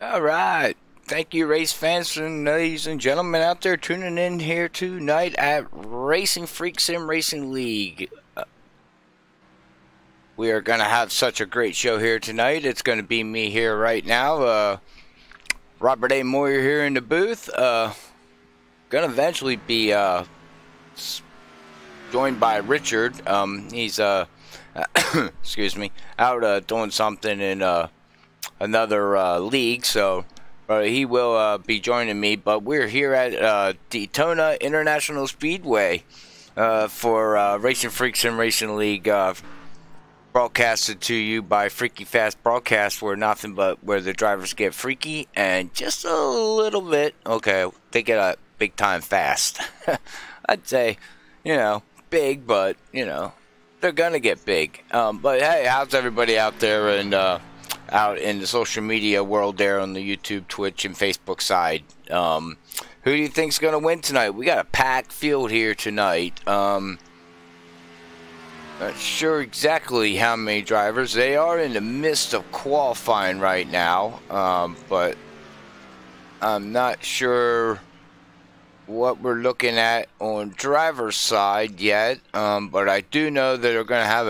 All right. Thank you, race fans and ladies and gentlemen out there tuning in here tonight at Racinfreeks Sim Racing League. We are going to have such a great show here tonight. It's going to be me here right now. Robert A. Moyer here in the booth. Going to eventually be joined by Richard. He's excuse me, out doing something in another league, so he will be joining me. But we're here at Daytona International Speedway for Racinfreeks and Racing League, broadcasted to you by FreekyFast Broadcast, where the drivers get freaky and just a little bit. Okay, they get a big time fast. I'd say, big, but they're gonna get big. But hey, how's everybody out there and out in the social media world there on the YouTube, Twitch, and Facebook side? Who do you think's gonna win tonight? We got a packed field here tonight. Not sure exactly how many drivers. They are in the midst of qualifying right now, but I'm not sure what we're looking at on driver's side yet. But I do know that they're going to have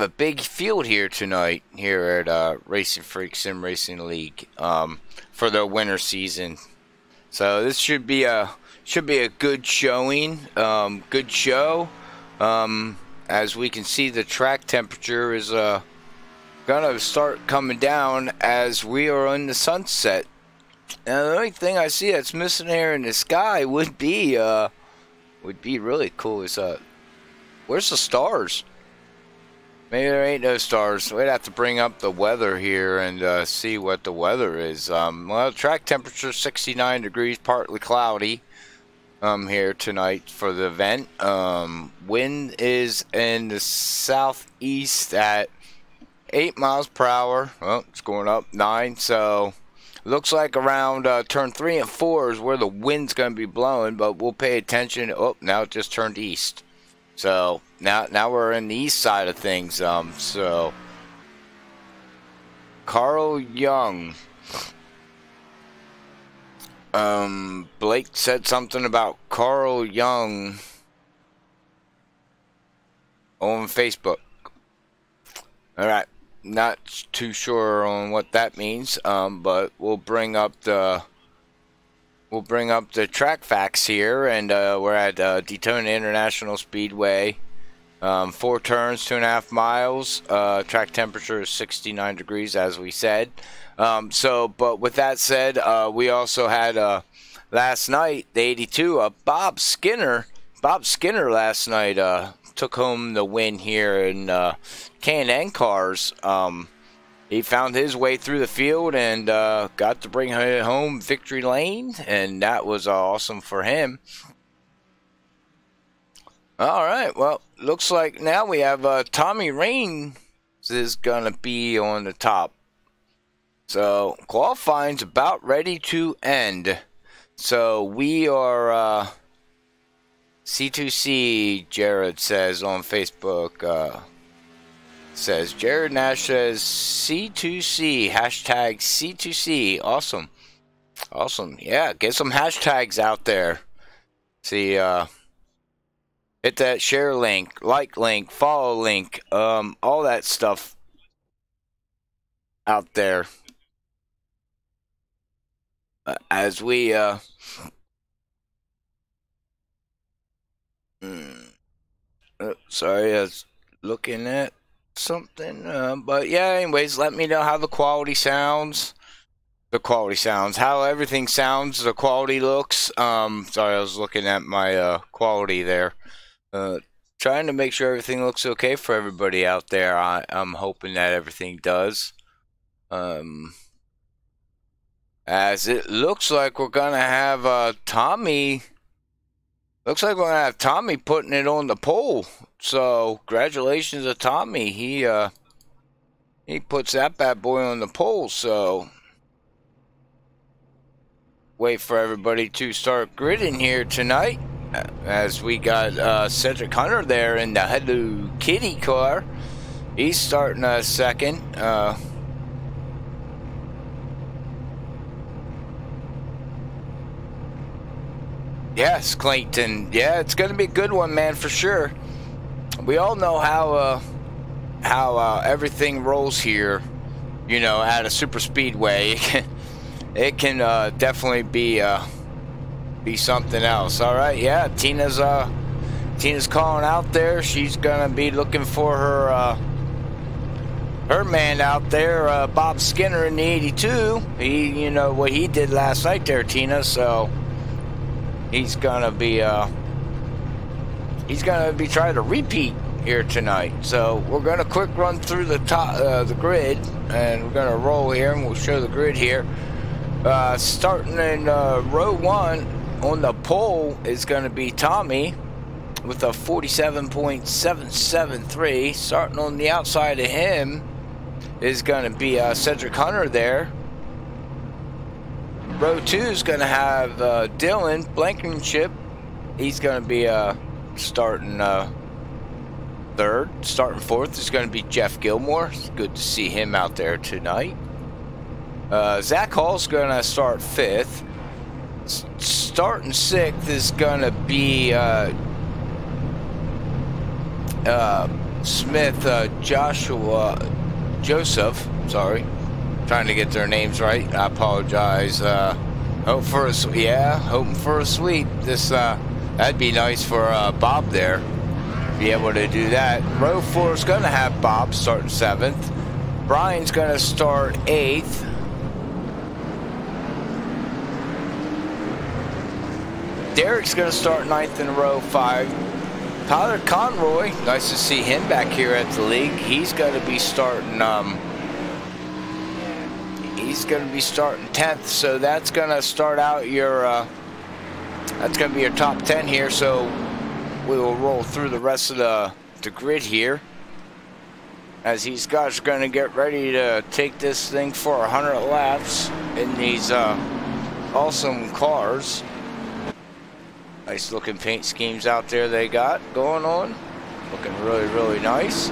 a big field here tonight here at Racinfreeks Sim Racing League for their winter season. So this should be a good showing, good show. As we can see, the track temperature is gonna start coming down as we are in the sunset. And the only thing I see that's missing here in the sky would be really cool is where's the stars? Maybe there ain't no stars. We'd have to bring up the weather here and see what the weather is. Well, track temperature 69 degrees, partly cloudy here tonight for the event. Wind is in the southeast at 8 miles per hour. Well, it's going up 9, so looks like around turn 3 and 4 is where the wind's going to be blowing, but we'll pay attention. Oh, now it just turned east. So now we're in the east side of things. So Carl Young. Blake said something about Carl Young on Facebook. Alright, not too sure on what that means, but we'll bring up the track facts here, and we're at Daytona International Speedway. 4 turns, 2.5 miles. Track temperature is 69 degrees, as we said. But with that said, we also had last night the 82. Bob Skinner last night took home the win here in K&N cars. He found his way through the field and got to bring home victory lane, and that was awesome for him. All right, well, looks like now we have Tommy Rain is going to be on the top. So qualifying's about ready to end. So we are C2C, Jared says on Facebook. Says Jared Nash says C2C, hashtag C2C. Awesome. Yeah, get some hashtags out there. See, hit that share link, like link, follow link, all that stuff out there. As we sorry, I was looking at something, but yeah, anyways, let me know how the quality sounds, how everything sounds, the quality looks. Sorry, I was looking at my quality there, trying to make sure everything looks okay for everybody out there. I'm hoping that everything does. As it looks like we're gonna have Tommy. Looks like we're gonna have Tommy putting it on the pole. So congratulations to Tommy. He puts that bad boy on the pole. So wait for everybody to start gridding here tonight, as we got Cedric Hunter there in the Hello Kitty car. He's starting second. Yes, Clayton. Yeah, it's going to be a good one, man, for sure. We all know how everything rolls here, you know, at a super speedway. It can definitely be something else. All right, yeah, Tina's calling out there. She's gonna be looking for her man out there, Bob Skinner in the 82. You know what he did last night there, Tina. So he's gonna be trying to repeat here tonight. So we're gonna quick run through the grid, and we're gonna roll here, and we'll show the grid here. Starting in row 1 on the pole is gonna be Tommy with a 47.773. Starting on the outside of him is gonna be Cedric Hunter there. Row 2 is gonna have Dylan Blankenship. He's gonna be starting third. Starting fourth is going to be Jeff Gilmore. It's good to see him out there tonight. Zach Hall's going to start fifth. Starting sixth is going to be Joseph. Sorry, trying to get their names right. I apologize. Hoping for a sweep. This that'd be nice for Bob there. Be able to do that. Row 4 is going to have Bob starting 7th. Brian's going to start 8th. Derek's going to start 9th in row 5. Tyler Conroy, nice to see him back here at the league. He's going to be starting 10th. So that's going to start out your that's going to be your top 10 here. So we will roll through the rest of the grid here as these guys are going to get ready to take this thing for 100 laps in these awesome cars. Nice looking paint schemes out there they got going on. Looking really, really nice.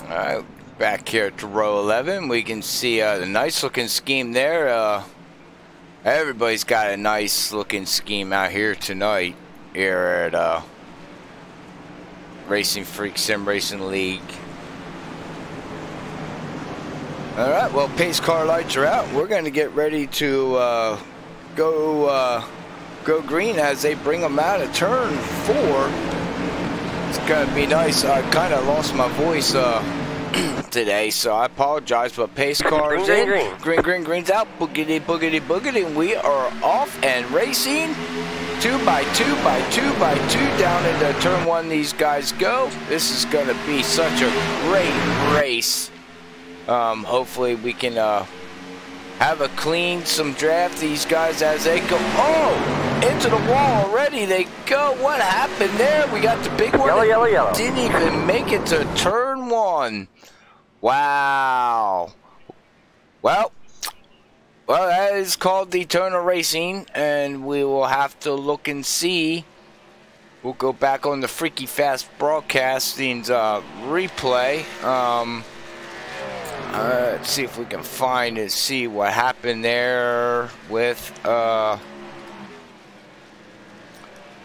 Alright, back here to row 11, we can see the nice looking scheme there. Everybody's got a nice looking scheme out here tonight here at Racinfreeks Sim Racing League. Alright, well, pace car lights are out. We're going to get ready to go green as they bring them out of turn 4. It's gonna be nice. I kind of lost my voice today, so I apologize. But pace cars in, green's out, boogity, boogity, boogity, and we are off and racing. 2 by 2 by 2 by 2 down into turn 1. These guys go. This is gonna be such a great race. Hopefully we can have a clean some draft. These guys as they go. Oh! Into the wall already they go. What happened there? We got the big one. Yellow. Didn't even make it to turn 1. Wow. Well, that is called Daytona Racing, and we will have to look and see. We'll go back on the FreekyFast broadcasting's replay. Let's see if we can find and see what happened there with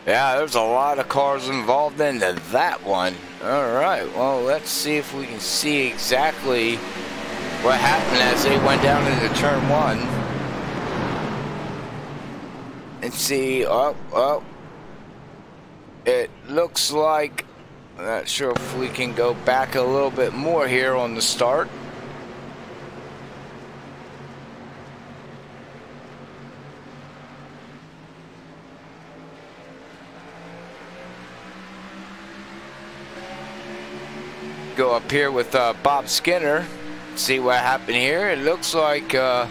yeah, there's a lot of cars involved in that one. Alright, well, let's see if we can see exactly what happened as they went down into turn 1. And see, it looks like, I'm not sure if we can go back a little bit more here on the start. Go up here with Bob Skinner. see what happened here. It looks like oh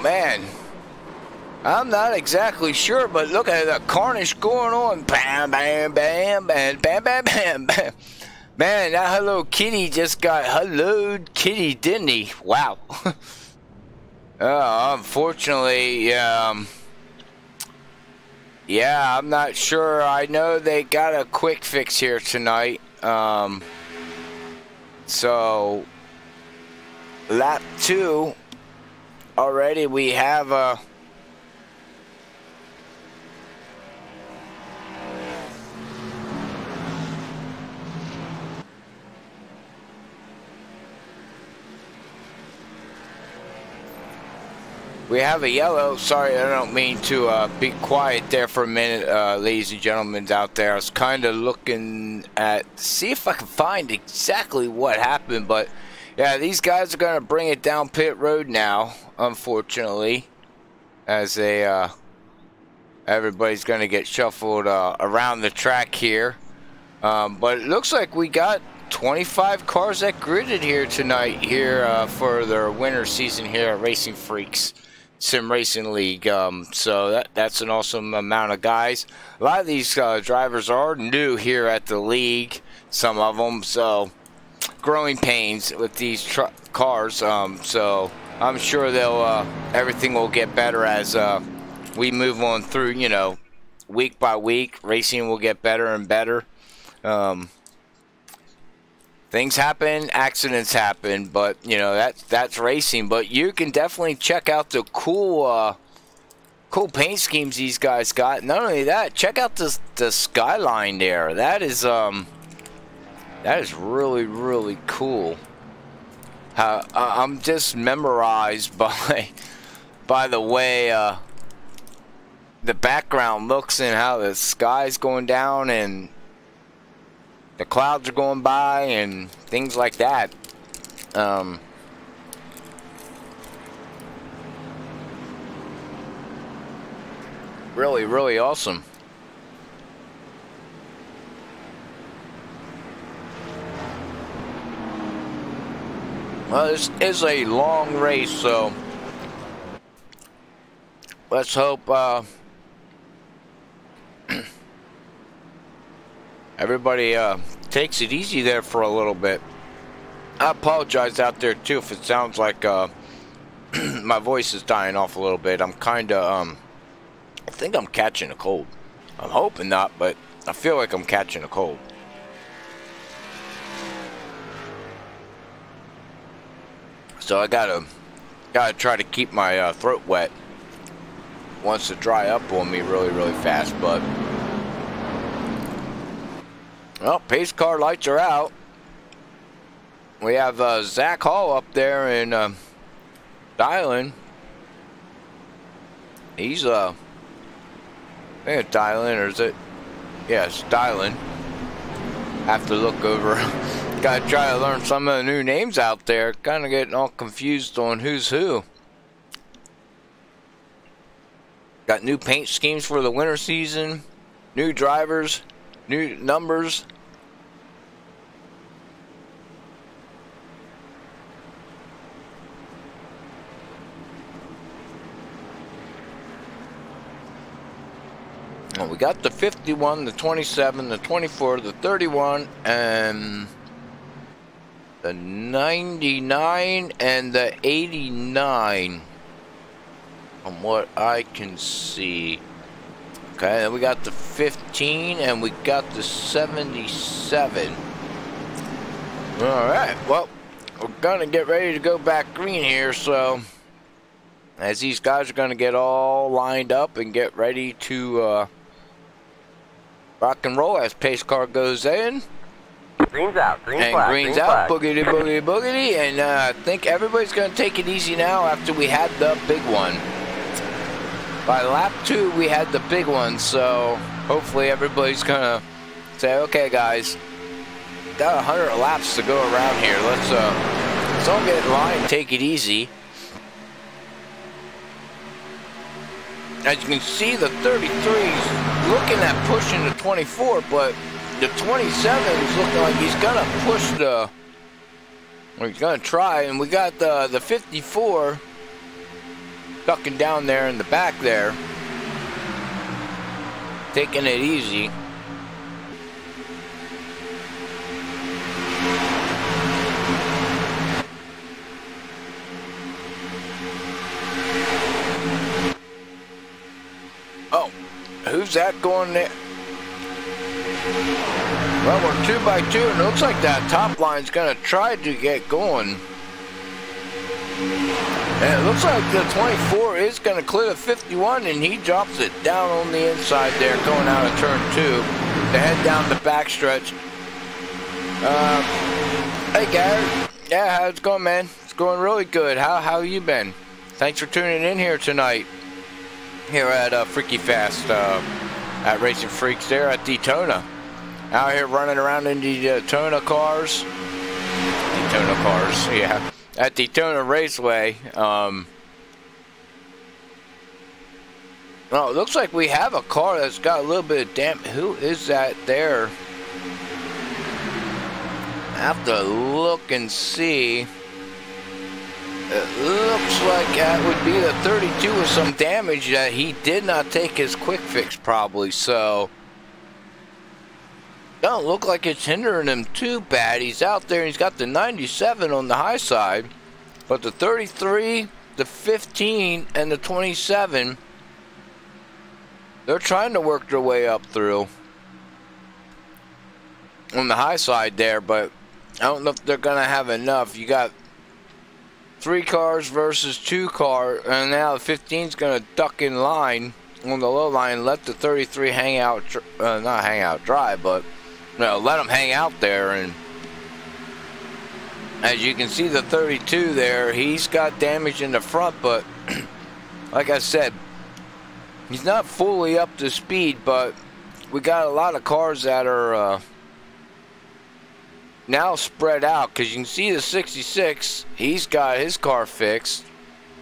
man, I'm not exactly sure, but look at the carnage going on. Bam, bam, bam, bam, bam, bam, bam, bam. Man, that Hello Kitty just got Hello Kitty, didn't he? Wow. Unfortunately, yeah, I'm not sure. I know they got a quick fix here tonight. So, lap 2, already we have a... We have a yellow. Sorry, I don't mean to be quiet there for a minute, ladies and gentlemen out there. I was kind of looking at, see if I can find exactly what happened. But, yeah, these guys are going to bring it down pit road now, unfortunately. As they, everybody's going to get shuffled around the track here. But it looks like we got 25 cars that gridded here tonight here for their winter season here at Racinfreeks Sim Racing League. So that's an awesome amount of guys. A lot of these drivers are new here at the league, some of them, so growing pains with these cars. So I'm sure they'll everything will get better as we move on through, you know, week by week. Racing will get better and better. Things happen, accidents happen, but you know that's racing. But you can definitely check out the cool paint schemes these guys got. Not only that, check out the skyline there. That is really cool. I'm just memorized by the way the background looks and how the sky's going down and the clouds are going by and things like that. Really awesome. Well, this is a long race, so let's hope everybody takes it easy there for a little bit. I apologize out there too if it sounds like my voice is dying off a little bit. I'm kind of I think I'm catching a cold. I'm hoping not, but I feel like I'm catching a cold. So I gotta try to keep my throat wet. Wants to dry up on me really fast, but well, pace car lights are out. We have Zach Hall up there in Dylan. He's I think it's Dylan, or is it? Yes, Dylan. Have to look over. Gotta try to learn some of the new names out there. Kind of getting all confused on who's who. Got new paint schemes for the winter season. New drivers. New numbers. Well, we got the 51, the 27, the 24, the 31, and the 99 and the 89 from what I can see. Okay, then we got the 15 and we got the 77. Alright, well, we're gonna get ready to go back green here, so as these guys are gonna get all lined up and get ready to rock and roll as pace car goes in. Green's out, green and flag, green's green out, flag. boogity, boogity, boogity, and I think everybody's going to take it easy now after we had the big one. By lap 2, we had the big one, so hopefully everybody's going to say, okay, guys, got 100 laps to go around here. Let's all get in line and take it easy. as you can see, the 33's looking at pushing the 24, but the 27's looking like he's gonna push the, or he's gonna try, and we got the 54 ducking down there in the back there, taking it easy. Oh, who's that going there? Well, we're 2 by 2, and it looks like that top line's gonna try to get going. And it looks like the 24 is gonna clear the 51, and he drops it down on the inside there, going out of turn 2 to head down the backstretch. Hey, Garrett. Yeah, how's it going, man? It's going really good. How you been? Thanks for tuning in here tonight. Here at FreekyFast at Racinfreeks there at Daytona. Out here running around in the Daytona cars. Daytona cars, yeah. At Daytona Raceway. Well, it looks like we have a car that's got a little bit of damp. Who is that there? I have to look and see. It looks like that would be the 32 with some damage that he did not take his quick fix probably, so don't look like it's hindering him too bad. He's out there and he's got the 97 on the high side, but the 33, the 15, and the 27, they're trying to work their way up through on the high side there, but I don't know if they're gonna have enough. You got 3 cars versus 2 cars, and now the 15's gonna duck in line on the low line, let the 33 hang out, not hang out dry, but let them hang out there. And as you can see, the 32 there, he's got damage in the front, but like I said, he's not fully up to speed, but we got a lot of cars that are now spread out, because you can see the 66, he's got his car fixed.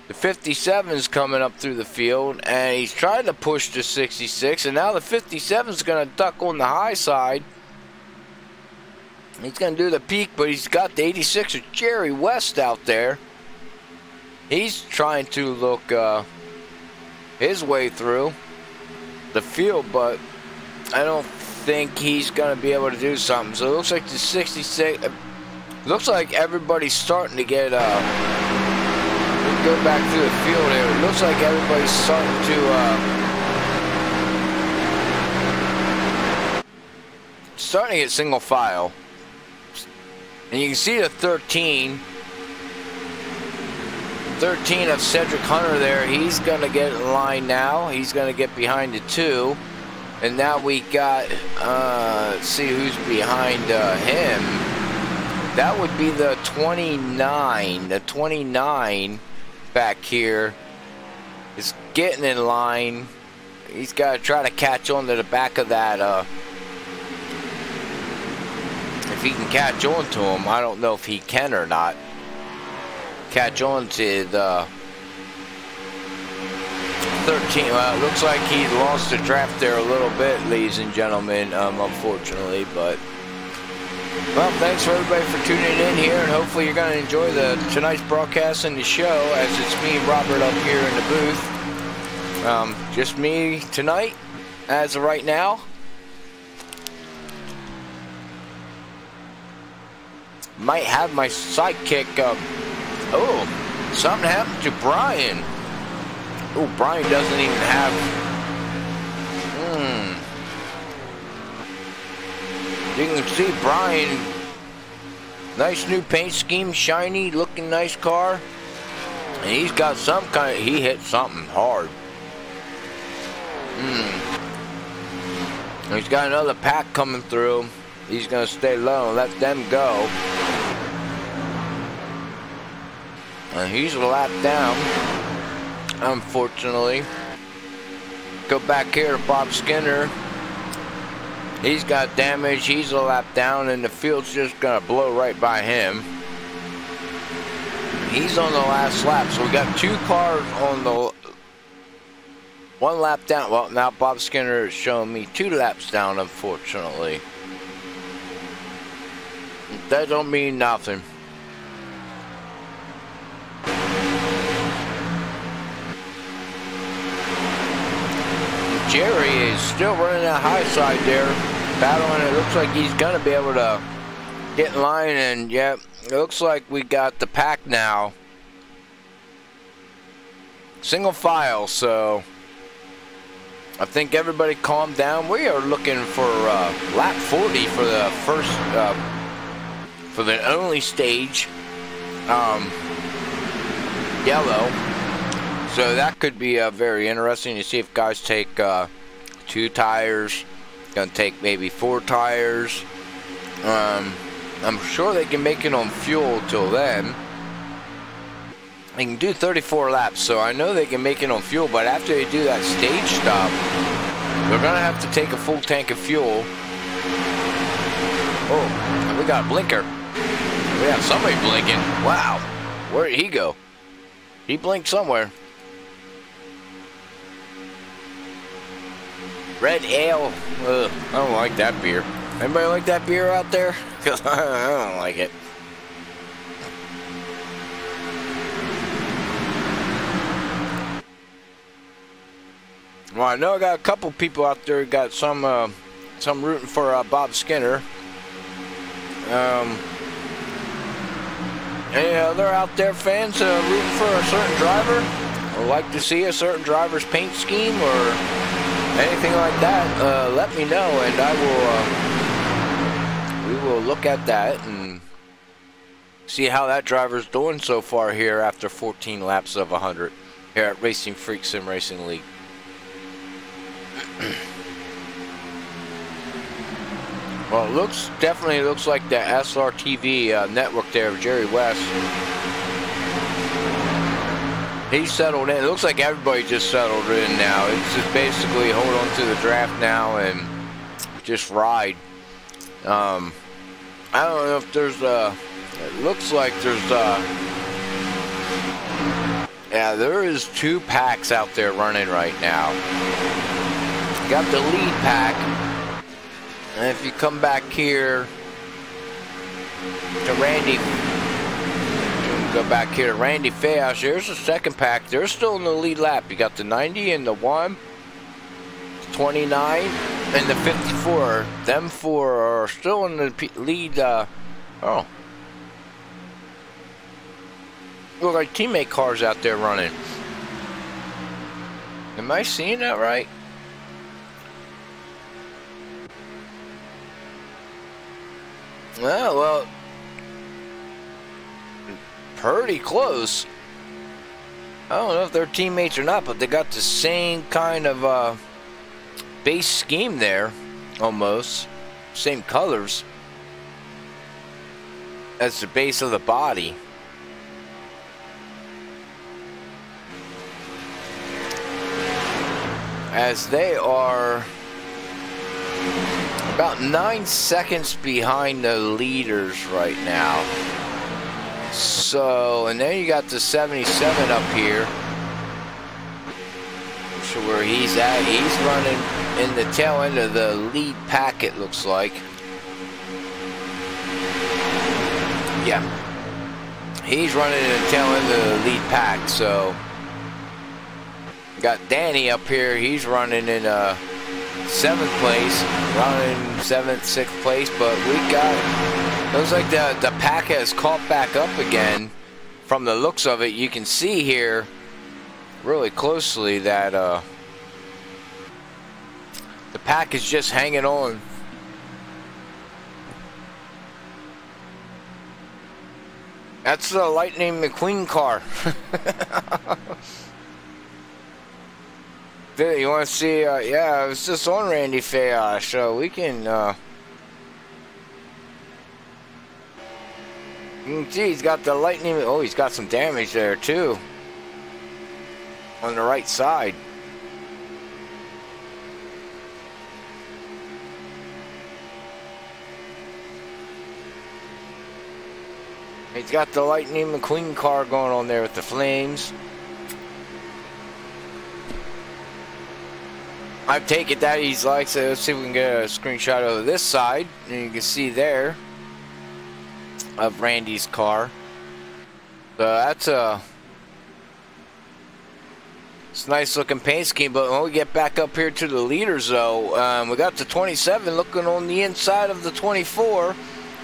The 57's coming up through the field, and he's trying to push the 66, and now the 57's going to duck on the high side. He's going to do the peak, but he's got the 86 of Jerry West out there. He's trying to look his way through the field, but I don't think he's going to be able to do something. So it looks like the 66, looks like everybody's starting to get, go back through the field here. It looks like everybody's starting to get single file. And you can see the 13 of Cedric Hunter there. He's going to get in line now. He's going to get behind the 2. And now we got, let's see who's behind him. That would be the 29. The 29 back here is getting in line. He's got to try to catch on to the back of that. If he can catch on to him, I don't know if he can or not. Catch on to the 13. Well, it looks like he lost the draft there a little bit, ladies and gentlemen, unfortunately. But, well, thanks for everybody for tuning in here, and hopefully you're going to enjoy tonight's broadcast and the show, as it's me and Robert up here in the booth. Just me tonight, as of right now. Might have my sidekick. Oh, something happened to Brian. Oh, Brian doesn't even have. You can see Brian. Nice new paint scheme, shiny, looking nice car. And he's got some kind of. He hit something hard. He's got another pack coming through. He's going to stay low and let them go. And he's a lap down, unfortunately. Go back here to Bob Skinner. He's got damage. He's a lap down, and the field's just going to blow right by him. He's on the last lap, so we got 2 cars on the 1 lap down. Well, now Bob Skinner is showing me 2 laps down, unfortunately. That don't mean nothing. Jerry is still running that high side there, battling. It looks like he's gonna be able to get in line, and yeah, it looks like we got the pack now. Single file, so I think everybody calm down. We are looking for lap 40 for the first, for the only stage, yellow. So that could be very interesting to see if guys take 2 tires, gonna take maybe 4 tires. I'm sure they can make it on fuel till then. They can do 34 laps, so I know they can make it on fuel, but after they do that stage stop, they're gonna have to take a full tank of fuel. Oh, we got a blinker. We have somebody blinking. Wow, where did he go? He blinked somewhere. Red ale. Ugh, I don't like that beer. Anybody like that beer out there? Because I don't like it. Well, I know I got a couple people out there who got some rooting for Bob Skinner. Any other out there fans rooting for a certain driver? Or like to see a certain driver's paint scheme or anything like that? Let me know, and I will. We will look at that and see how that driver's doing so far here after 14 laps of 100 here at Racinfreeks Sim Racing League. Well, it definitely looks like the SRTV network there of Jerry West. He's settled in. It looks like everybody just settled in now. It's just basically hold on to the draft now and just ride. I don't know if there's it looks like there's yeah, there is 2 packs out there running right now. You got the lead pack, and if you come back here to Randy, go back here to Randy Fayos, there's the second pack. They're still in the lead lap. You got the 90 and the 1, 29 and the 54. Them 4 are still in the lead. Oh, look like teammate cars out there running. Am I seeing that right? Well, pretty close. I don't know if they're teammates or not, but they got the same kind of base scheme there, almost. Same colors as the base of the body. As they are about 9 seconds behind the leaders right now. So, and then you got the 77 up here. So where he's at, he's running in the tail end of the lead pack, it looks like. Yeah. He's running in the tail end of the lead pack, so. Got Danny up here, he's running in 7th place, running 7th, 6th place, but we got, looks like the pack has caught back up again. From the looks of it, you can see here really closely that the pack is just hanging on. That's the Lightning McQueen car. You want to see, yeah, it's just on Randy Fayos, so we can, you can see he's got the lightning, oh, he's got some damage there, too, on the right side. He's got the Lightning McQueen car going on there with the flames. I take it that he's like, so let's see if we can get a screenshot of this side. And you can see there of Randy's car. So that's it's a nice looking paint scheme, but when we get back up here to the leaders though, we got the 27 looking on the inside of the 24.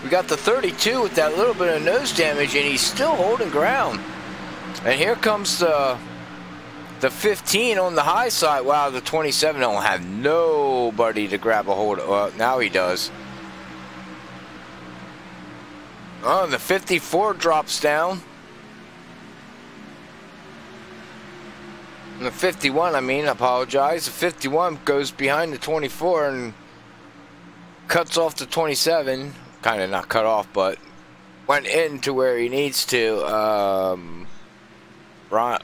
We got the 32 with that little bit of nose damage, and he's still holding ground. And here comes the 15 on the high side. Wow, the 27 don't have nobody to grab a hold of. Well, now he does. Oh, and the 54 drops down. And the 51, I apologize. The 51 goes behind the 24 and cuts off the 27. Kind of not cut off, but went into where he needs to. Ron.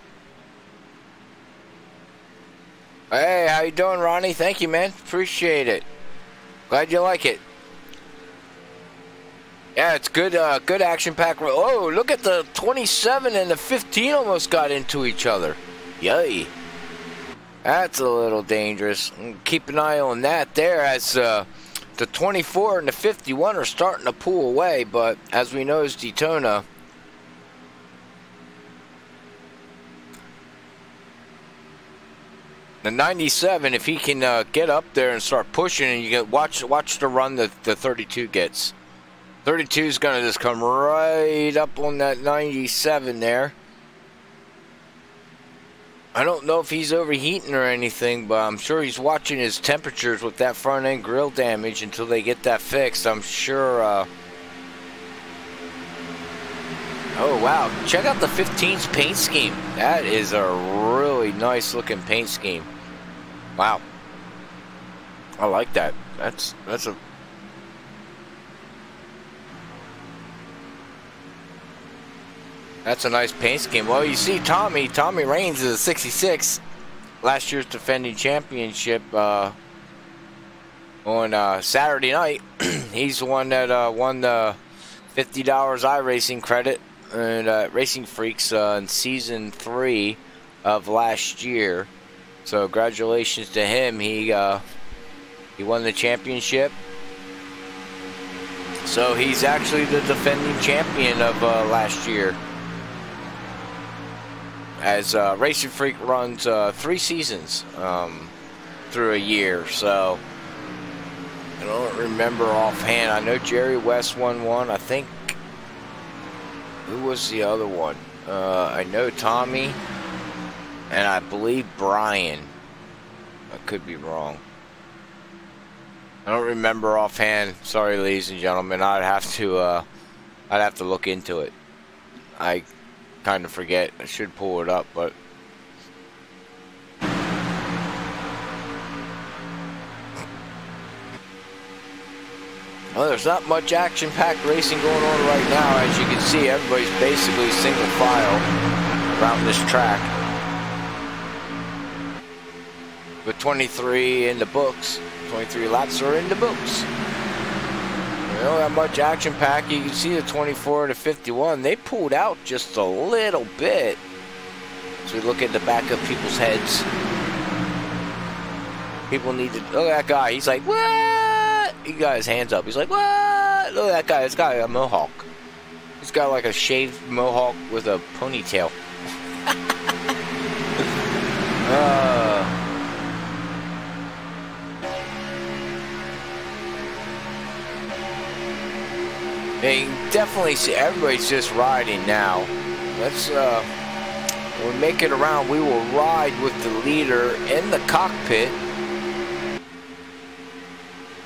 Hey, how you doing, Ronnie? Thank you, man. Appreciate it. Glad you like it. Yeah, it's good. Good action pack. Oh, look at the 27 and the 15 almost got into each other. Yay. That's a little dangerous. Keep an eye on that there, as the 24 and the 51 are starting to pull away, but as we know, it's Daytona. The 97, if he can get up there and start pushing, and you get watch the run that the 32 gets. 32 is going to just come right up on that 97 there. I don't know if he's overheating or anything, but I'm sure he's watching his temperatures with that front end grill damage until they get that fixed. I'm sure. Oh, wow. Check out the 15's paint scheme. That is a really nice looking paint scheme. Wow. I like that. That's a nice paint scheme. Well, you see Tommy Raines is a 66, last year's defending championship on Saturday night. He's the one that won the $50 iRacing credit and Racinfreeks in season 3 of last year. So congratulations to him. He won the championship. So he's actually the defending champion of last year. As Racinfreek runs 3 seasons through a year, so I don't remember offhand. I know Jerry West won one. I think, who was the other one? I know Tommy, and I believe Brian. I could be wrong. I don't remember offhand. Sorry, ladies and gentlemen. I'd have to look into it. I kind of forget. I should pull it up, but well, there's not much action-packed racing going on right now. As you can see, everybody's basically single file around this track with 23 in the books. 23 laps are in the books. We don't have much action pack. You can see the 24 to 51. They pulled out just a little bit. As we look at the back of people's heads. People need to look at that guy. He's like, what? He got his hands up. He's like, what? Look at that guy. This guy got a mohawk. He's got like a shaved mohawk with a ponytail. You can definitely see everybody's just riding now. Let's when we make it around, we will ride with the leader in the cockpit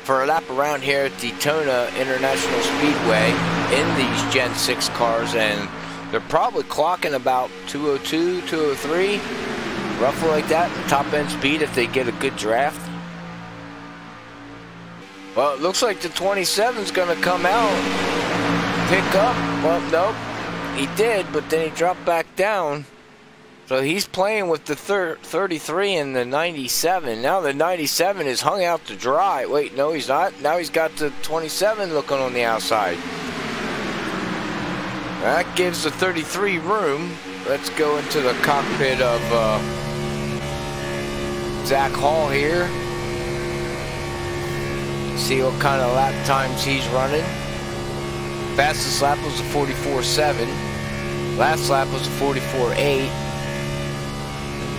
for a lap around here at Daytona International Speedway in these Gen 6 cars, and they're probably clocking about 202, 203, roughly like that, top end speed if they get a good draft. Well, it looks like the 27's gonna come out, pick up. Well, nope, he did, but then he dropped back down. So he's playing with the 33 and the 97. Now the 97 is hung out to dry. Wait, no, he's not. Now he's got the 27 looking on the outside. That gives the 33 room. Let's go into the cockpit of Zach Hall here. See what kind of lap times he's running. Fastest lap was a 44.7. Last lap was a 44.8.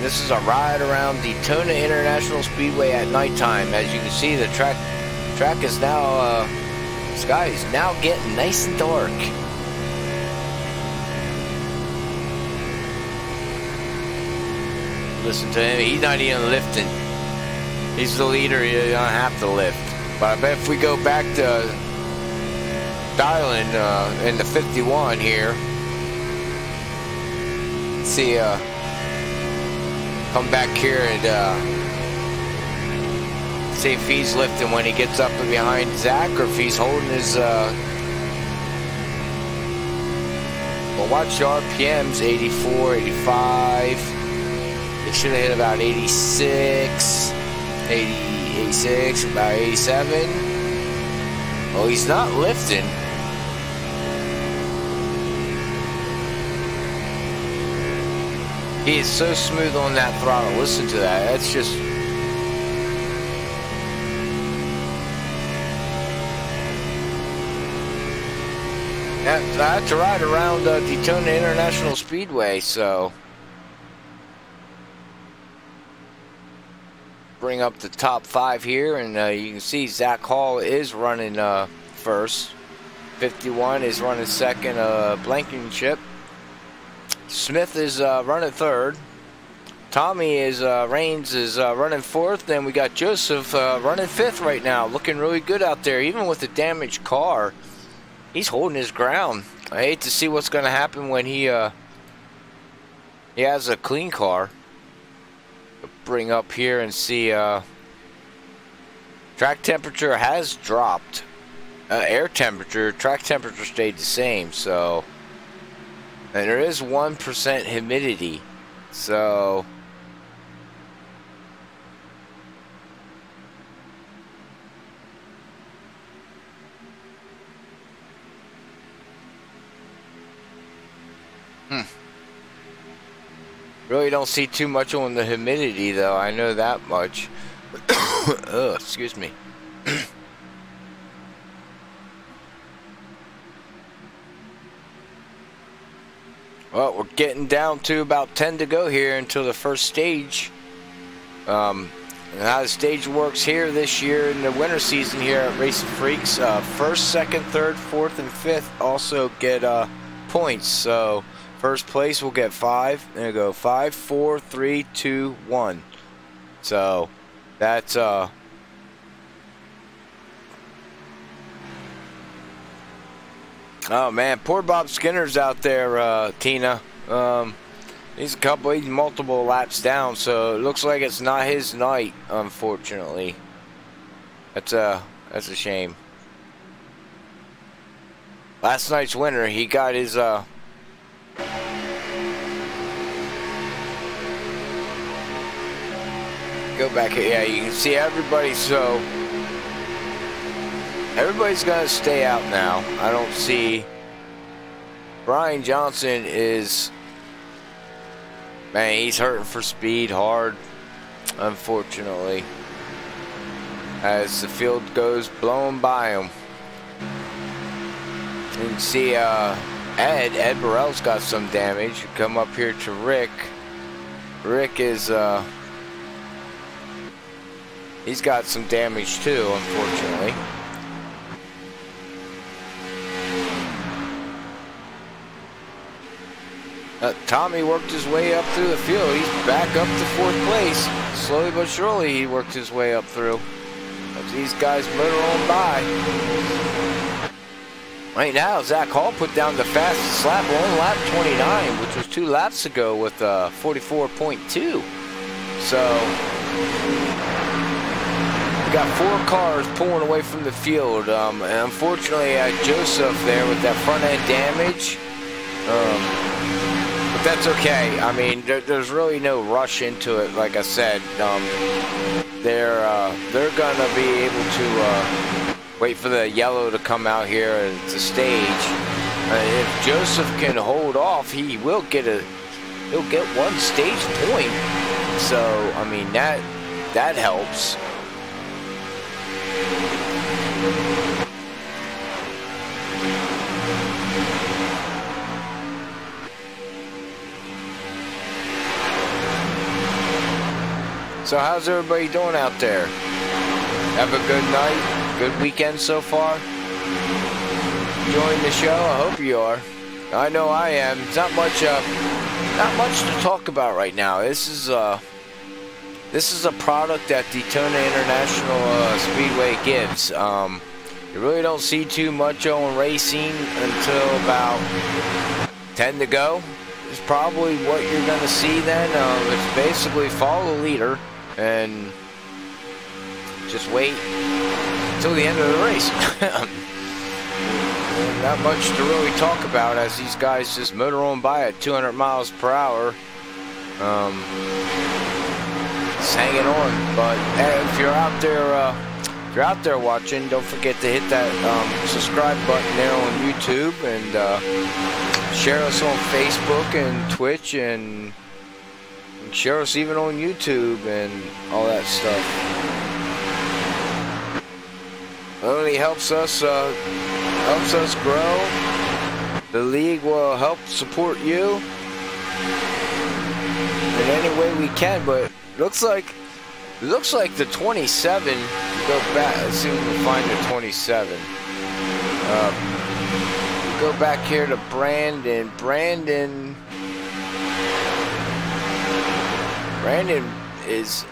This is a ride around Daytona International Speedway at nighttime. As you can see, the track is now, sky is now getting nice and dark. Listen to him, he's not even lifting. He's the leader, he don't have to lift. But I bet if we go back to dialing in the 51 here, see, come back here and see if he's lifting when he gets up behind Zach, or if he's holding his, well, watch the RPMs, 84, 85. He should have hit about 86, 86, about 87. Well, he's not lifting. He is so smooth on that throttle. Listen to that. That's just... I had to ride around Daytona International Speedway, so... Bring up the top 5 here, and you can see Zach Hall is running first. 51 is running second, Blankenship. Smith is running third. Tommy is Raines is running fourth. Then we got Joseph running fifth right now, looking really good out there, even with the damaged car. He's holding his ground. I hate to see what's going to happen when he has a clean car. Bring up here and see track temperature has dropped. Air temperature, track temperature stayed the same, so, and there is 1% humidity, so really don't see too much on the humidity, though. I know that much. Oh, excuse me. Well, we're getting down to about 10 to go here until the first stage. And how the stage works here this year in the winter season here at Racinfreeks, first, second, third, fourth, and fifth also get points. So first place will get 5. There you go, 5, 4, 3, 2, 1. So that's oh man, poor Bob Skinner's out there, Tina. He's multiple laps down, so it looks like it's not his night, unfortunately. That's a shame. Last night's winner, he got his go back here. Yeah, you can see everybody, so everybody's gonna stay out now. I don't see Brian Johnson is, man, he's hurting for speed hard, unfortunately, as the field goes blowing by him. You can see Ed Burrell's got some damage. Come up here to Rick. Rick is he's got some damage too, unfortunately. Tommy worked his way up through the field. He's back up to 4th place. Slowly but surely he worked his way up through. As these guys motor on by. Right now, Zach Hall put down the fastest lap on lap 29, which was 2 laps ago with 44.2. So we got 4 cars pulling away from the field. And unfortunately, Joseph there with that front end damage. But that's okay. I mean, there's really no rush into it. Like I said, they're gonna be able to wait for the yellow to come out here at the stage. If Joseph can hold off, he will get he'll get 1 stage point. So I mean, that that helps. So how's everybody doing out there? Have a good night, good weekend so far? Enjoying the show? I hope you are. I know I am. It's not much to talk about right now. This is a product that Daytona International Speedway gives. You really don't see too much on racing until about 10 to go. It's probably what you're going to see then. It's basically follow the leader and just wait until the end of the race. Not much to really talk about as these guys just motor on by at 200 miles per hour. Just hanging on. But if you're out there watching, don't forget to hit that subscribe button there on YouTube and share us on Facebook and Twitch and share us even on YouTube and all that stuff. It really helps us grow. The league will help support you in any way we can. But it looks like the 27. Go back. Let's see if we can find the 27. Go back here to Brandon. Brandon is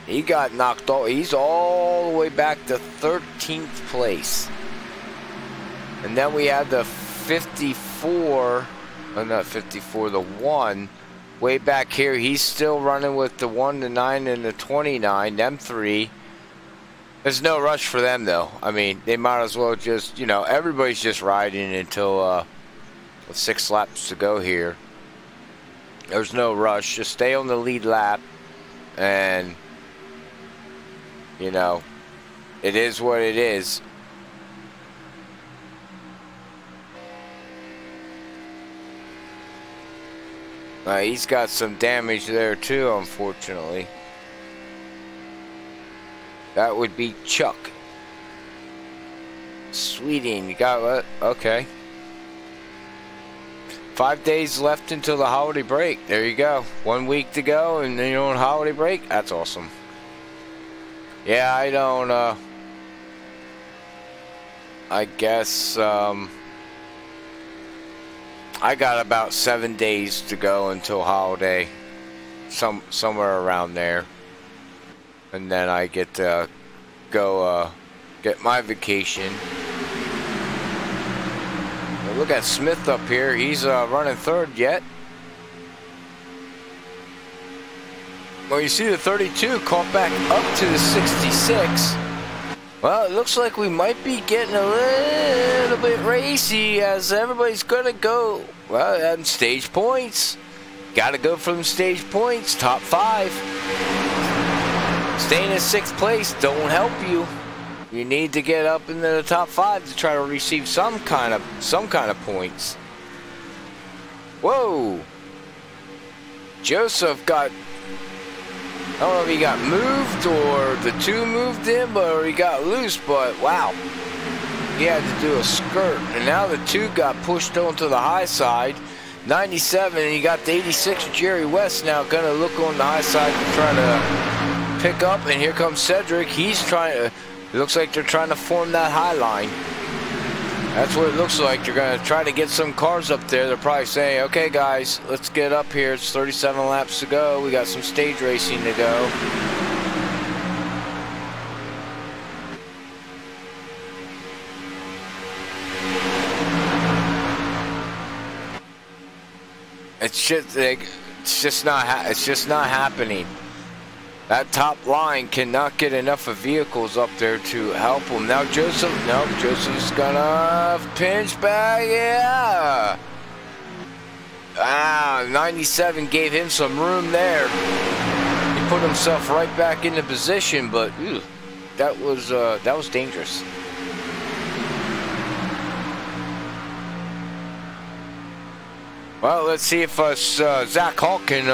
he got knocked off. He's all the way back to 13th place. And then we have the 54, oh not 54, the 1. Way back here, he's still running with the 1, the 9, and the 29, them 3. There's no rush for them, though. I mean, they might as well just, you know, everybody's just riding until with 6 laps to go here. There's no rush. Just stay on the lead lap, and you know, it is what it is. He's got some damage there too, unfortunately. That would be Chuck. Sweeting, you got what? Okay. 5 days left until the holiday break. There you go. 1 week to go, and then you're on holiday break. That's awesome. Yeah, I don't, I guess, I got about 7 days to go until holiday, somewhere around there, and then I get to go, get my vacation. Well, look at Smith up here. He's, running third yet. Well, you see the 32 caught back up to the 66. Well, it looks like we might be getting a little bit racy as everybody's going to go, well, at stage points. Got to go for them stage points, top 5. Staying in 6th place don't help you. You need to get up into the top 5 to try to receive some kind of points. Whoa. Joseph got, I don't know if he got moved or the 2 moved him or he got loose, but wow. He had to do a skirt. And now the 2 got pushed onto the high side. 97, and you got the 86, Jerry West, now going to look on the high side to try to pick up. And here comes Cedric. He's trying to, it looks like they're trying to form that high line. That's what it looks like. They're going to try to get some cars up there. They're probably saying, okay, guys, let's get up here. It's 37 laps to go. We got some stage racing to go. It's just not happening. That top line cannot get enough of vehicles up there to help them. Now Joseph's gonna pinch back, yeah. 97 gave him some room there. He put himself right back into position, but that was dangerous. Well, let's see if Zach Hall can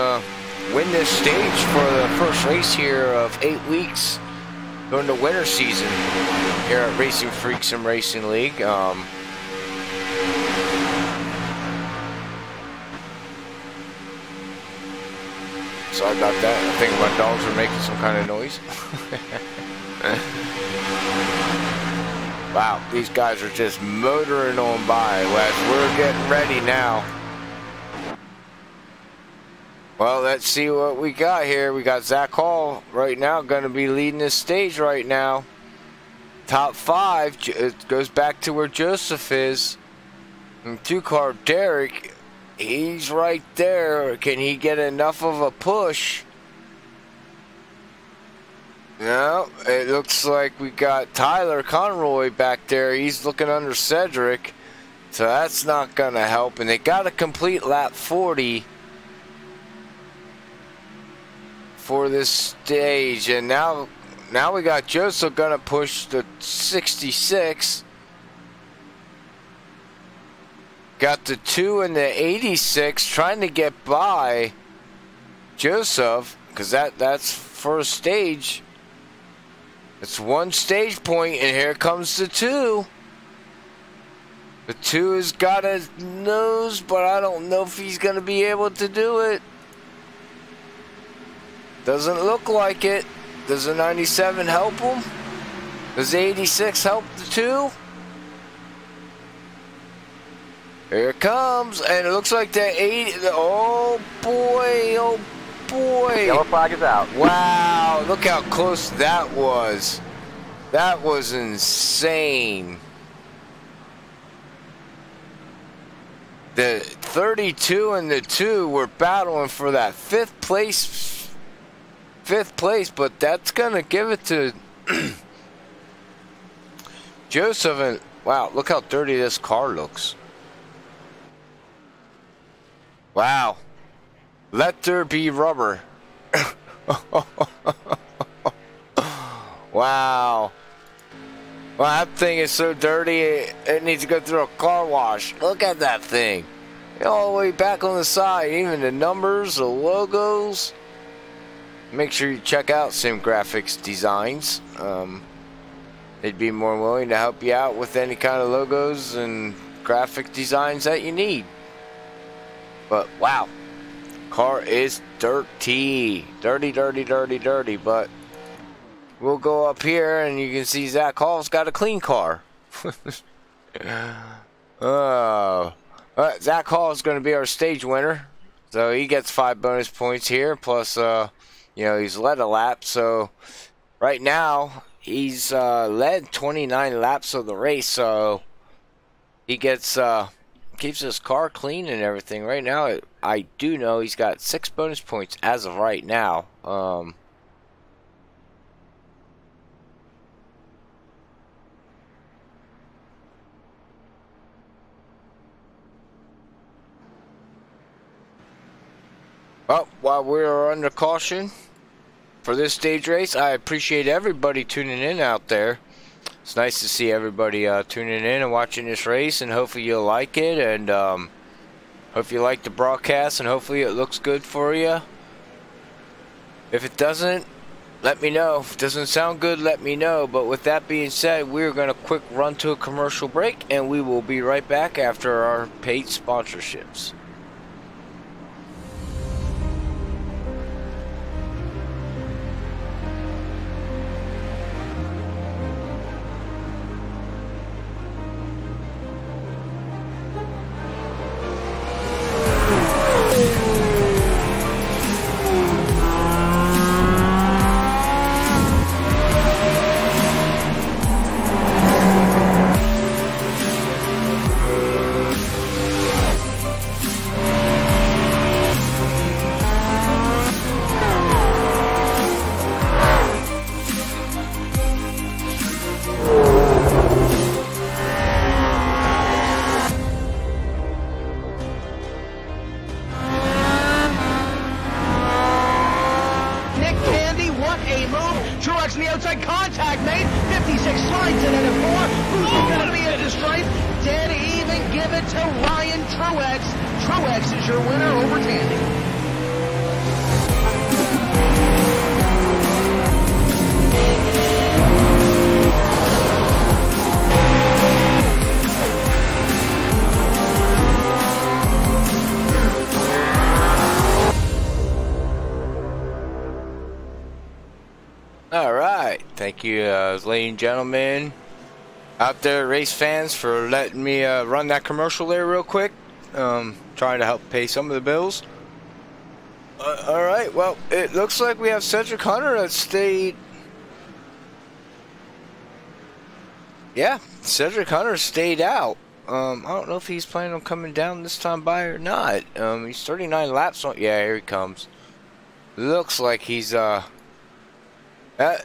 win this stage for the first race here of 8 weeks during the winter season here at Racinfreeks Sim Racing League. Sorry about that. I think my dogs are making some kind of noise. Wow, these guys are just motoring on by, Wes. We're getting ready now. Well, let's see what we got here. We got Zach Hall right now going to be leading this stage right now. Top 5. It goes back to where Joseph is. And 2-car Derek, he's right there. Can he get enough of a push? No, it looks like we got Tyler Conroy back there. He's looking under Cedric. So that's not going to help. And they got to complete lap 40 for this stage. And now we got Joseph going to push the 66. Got the 2 and the 86 trying to get by Joseph. Because that's first stage. It's 1 stage point, and here comes the 2. The 2 has got a nose, but I don't know if he's going to be able to do it. Doesn't look like it. Does the 97 help him? Does the 86 help the 2? Here it comes, and it looks like the 80. Oh boy! Oh boy! Yellow flag is out. Wow! Look how close that was. That was insane. The 32 and the 2 were battling for that 5th place. 5th place, but that's gonna give it to Joseph. And wow, look how dirty this car looks. Wow. Let there be rubber. Wow. Well, that thing is so dirty, it needs to go through a car wash. Look at that thing. All the way back on the side. Even the numbers, the logos. Make sure you check out Sim Graphics Designs. They'd be more willing to help you out with any kind of logos and graphic designs that you need. But wow, car is dirty. Dirty, dirty, dirty, dirty. But we'll go up here and you can see Zach Hall's got a clean car. Zach Hall is going to be our stage winner. So he gets 5 bonus points here. Plus, you know, he's led a lap. So right now, he's led 29 laps of the race. So he gets... keeps his car clean and everything. Right now, I do know he's got 6 bonus points as of right now. Well, while we're under caution for this stage race, I appreciate everybody tuning in out there. It's nice to see everybody tuning in and watching this race, and hopefully you'll like it, and hope you like the broadcast, and hopefully it looks good for you. If it doesn't, let me know. If it doesn't sound good, let me know. But with that being said, we're going to quick run to a commercial break, and we will be right back after our paid sponsorships. Truex in the outside contact made. 56 slides in at a 4. Who's going to be at the stripe? Dead even. Give it to Ryan Truex. Truex is your winner over Tandy. ladies and gentlemen out there, race fans, for letting me run that commercial there real quick. Trying to help pay some of the bills. Alright, well, it looks like we have Cedric Hunter that stayed. Yeah, Cedric Hunter stayed out. I don't know if he's planning on coming down this time by or not. He's 39 laps on. Yeah, here he comes. Looks like he's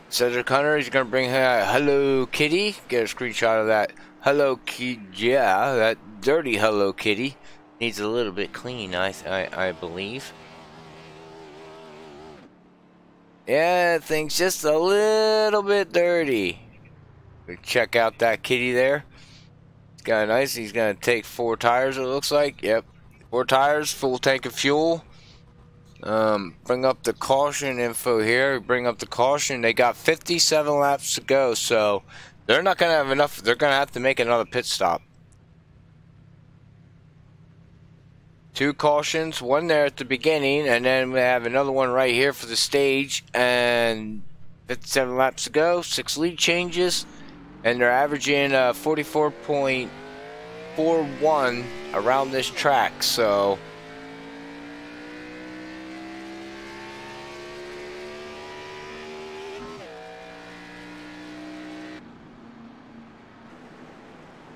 Cedric Hunter. He's gonna bring her Hello Kitty. Get a screenshot of that Hello Kitty. Yeah, that dirty Hello Kitty needs a little bit clean. I believe. Yeah, thing's just a little bit dirty. Check out that kitty there. It's kind of nice. He's gonna take 4 tires. It looks like. Yep, 4 tires, full tank of fuel. Bring up the caution info here. Bring up the caution. They got 57 laps to go, so they're not gonna have enough. They're gonna have to make another pit stop. 2 cautions, 1 there at the beginning, and then we have another one right here for the stage. And 57 laps to go. 6 lead changes, and they're averaging 44.41 around this track. So.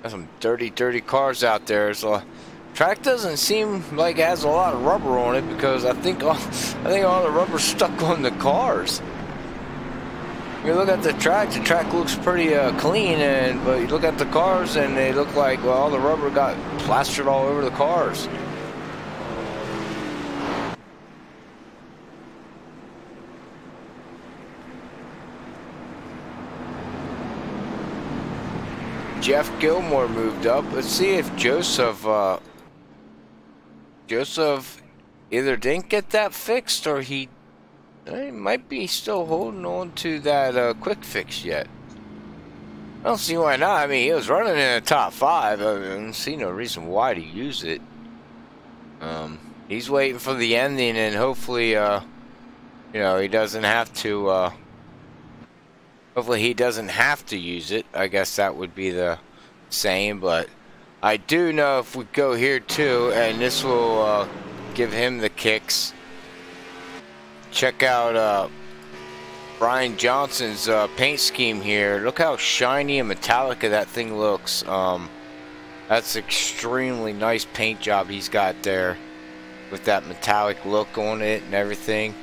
Some dirty cars out there. So track doesn't seem like it has a lot of rubber on it, because I think all the rubber's stuck on the cars. You look at the track looks pretty clean, but you look at the cars and they look like, well, all the rubber got plastered all over the cars. Jeff Gilmore moved up. Let's see if Joseph either didn't get that fixed, or he might be still holding on to that quick fix yet. I don't see why not. I mean, he was running in the top 5. I don't see no reason why to use it. He's waiting for the ending, and hopefully, you know, he doesn't have to. Hopefully he doesn't have to use it. I guess that would be the same, but I do know if we go here too, and this will give him the kicks. Check out Brian Johnson's paint scheme here. Look how shiny and metallic that thing looks. That's extremely nice paint job he's got there with that metallic look on it and everything.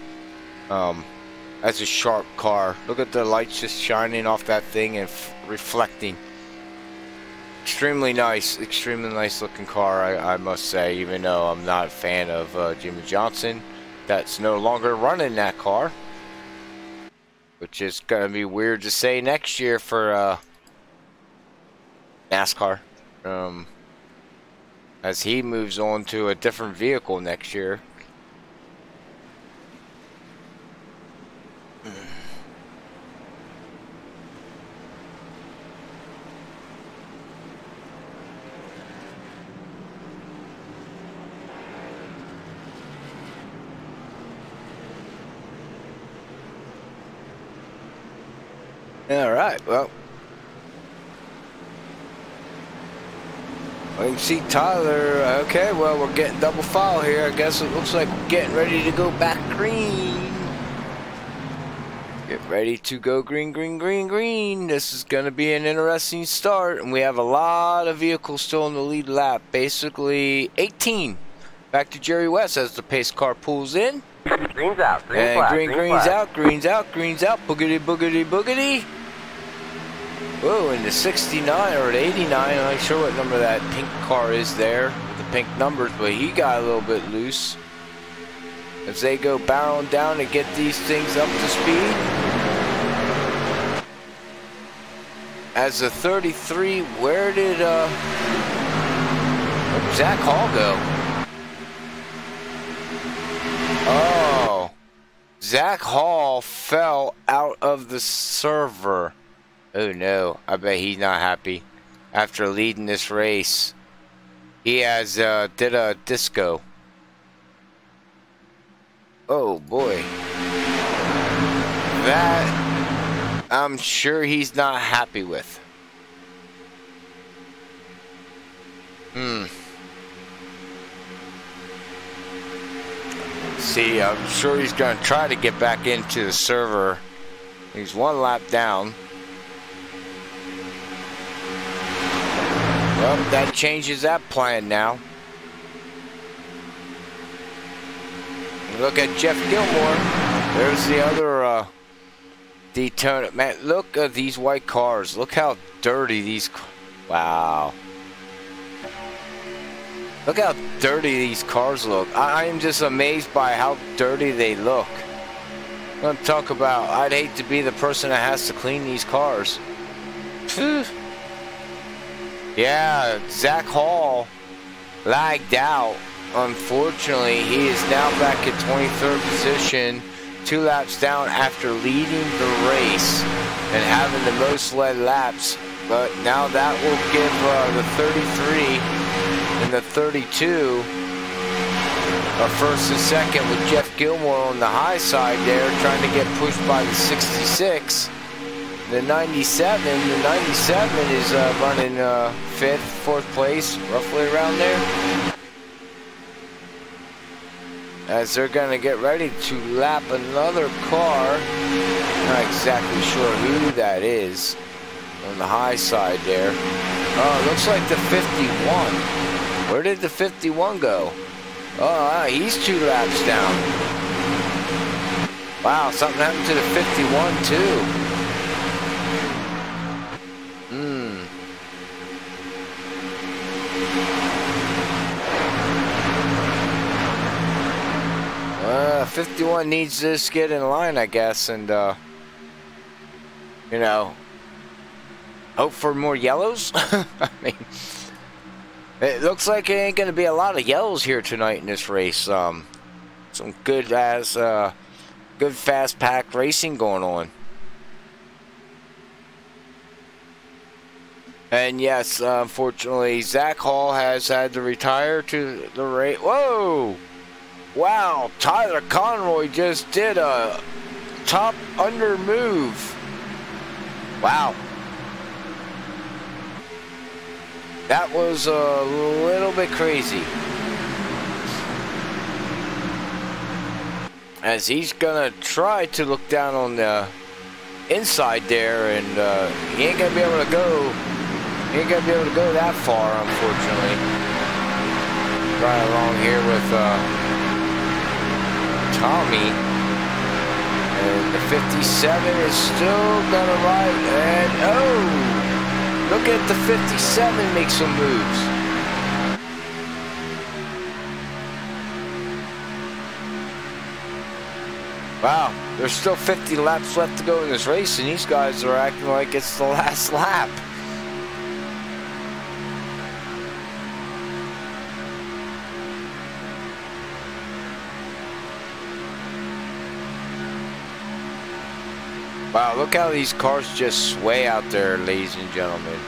That's a sharp car. Look at the lights just shining off that thing and reflecting. Extremely nice looking car, I must say, even though I'm not a fan of Jimmy Johnson. That's no longer running that car, which is going to be weird to say next year for NASCAR. As he moves on to a different vehicle next year. Alright, well, I can see Tyler. Okay, well, we're getting double foul here. I guess it looks like we're getting ready to go back green. Get ready to go green, green, green, green. This is going to be an interesting start, and we have a lot of vehicles still in the lead lap. Basically 18. Back to Jerry West as the pace car pulls in. Green's out. Green's out. Green's out. Boogity, boogity, boogity. Whoa, in the 69 or the 89, I'm not sure what number that pink car is there with the pink numbers, but he got a little bit loose. As they go barreling down to get these things up to speed. As the 33, where did Zach Hall go? Oh, Zach Hall fell out of the server. Oh no, I bet he's not happy. After leading this race, he has did a disco. Oh boy. That, I'm sure he's not happy with. See, I'm sure he's going to try to get back into the server. He's one lap down. Well, that changes that plan now. Look at Jeff Gilmore. There's the other Daytona. Man, look at these white cars. Look how dirty these. Wow. Look how dirty these cars look. I am just amazed by how dirty they look. I'm going to talk about, I'd hate to be the person that has to clean these cars. Yeah, Zach Hall lagged out. Unfortunately, he is now back at 23rd position, 2 laps down after leading the race and having the most led laps. But now that will give the 33 and the 32 a first and second, with Jeff Gilmore on the high side there trying to get pushed by the 66. The 97 is running 5th, 4th place, roughly around there. As they're going to get ready to lap another car. Not exactly sure who that is on the high side there. Oh, it looks like the 51. Where did the 51 go? Oh, he's 2 laps down. Wow, something happened to the 51 too. Hmm. 51 needs to just get in line, I guess, and you know, hope for more yellows. I mean, it looks like it ain't gonna be a lot of yellows here tonight in this race. Some good fast pack racing going on. And yes, unfortunately, Zach Hall has had to retire to the race. Whoa! Wow, Tyler Conroy just did a top under move. Wow. That was a little bit crazy. As he's gonna try to look down on the inside there, and he ain't gonna be able to go. He ain't gonna be able to go that far, unfortunately. Right along here with Tommy, and the 57 is still gonna ride, and oh, look at the 57 make some moves. Wow, there's still 50 laps left to go in this race, and these guys are acting like it's the last lap. Wow, look how these cars just sway out there, ladies and gentlemen.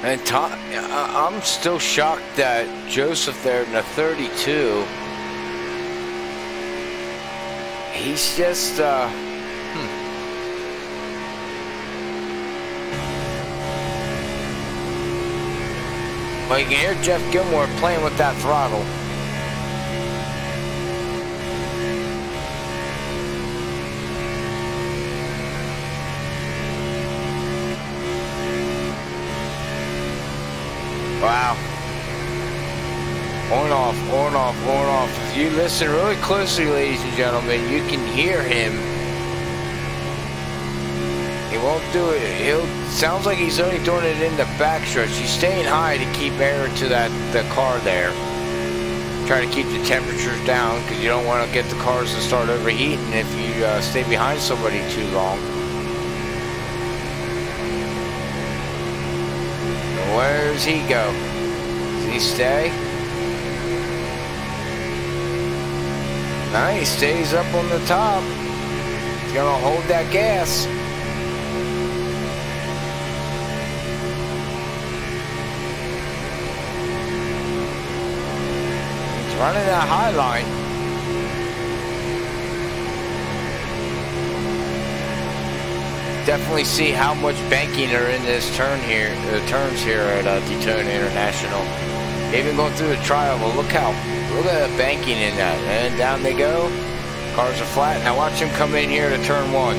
And I'm still shocked that Joseph there in the 32. He's just, Well, you can hear Jeff Gilmore playing with that throttle. Wow. On off, on off, on off. If you listen really closely, ladies and gentlemen, you can hear him. He won't do it. Sounds like he's only doing it in the backstretch. He's staying high to keep air to the car there. Trying to keep the temperatures down because you don't want to get the cars to start overheating if you stay behind somebody too long. Where does he go? Does he stay? No, he stays up on the top. He's gonna hold that gas. He's running that high line. Definitely see how much banking are in this turns here at Daytona International. Even going through the trial, well, look at the banking in that, and down they go. Cars are flat. Now watch him come in here to turn 1.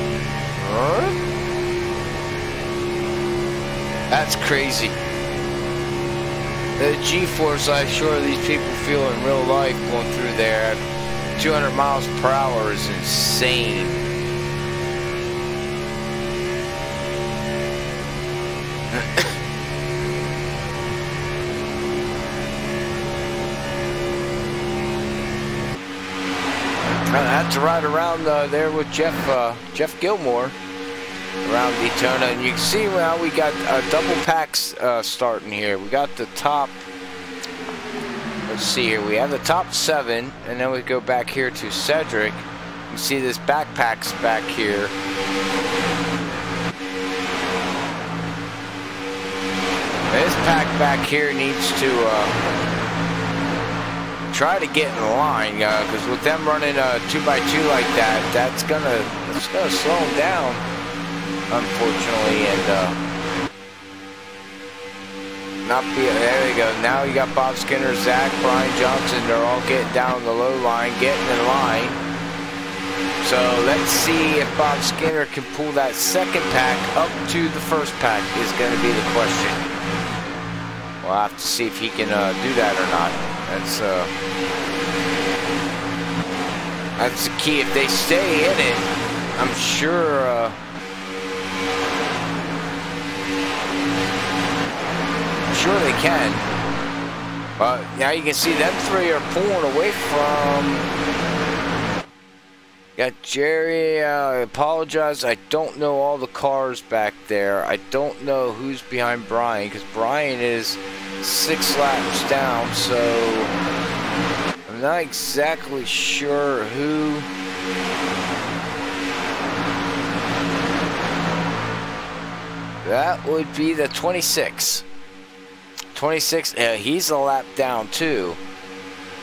That's crazy. The G-force I'm sure these people feel in real life going through there at 200 miles per hour is insane. I had to ride around there with Jeff Gilmore around Daytona, and you can see now we got double packs starting here. We got the top. Let's see here. We have the top 7, and then we go back here to Cedric. You see this backpacks back here. This pack back here needs to try to get in line, because with them running 2x2 like that, that's gonna slow them down, unfortunately, and not be. There you go. Now you got Bob Skinner, Zach, Brian Johnson. They're all getting down the low line, getting in line. So let's see if Bob Skinner can pull that second pack up to the first pack. Is going to be the question. We'll have to see if he can do that or not. That's the key. If they stay in it, I'm sure they can. But now you can see them 3 are pulling away from. Got Jerry. I apologize. I don't know all the cars back there. I don't know who's behind Brian, because Brian is 6 laps down, so I'm not exactly sure who. That would be the 26. 26, he's a lap down too.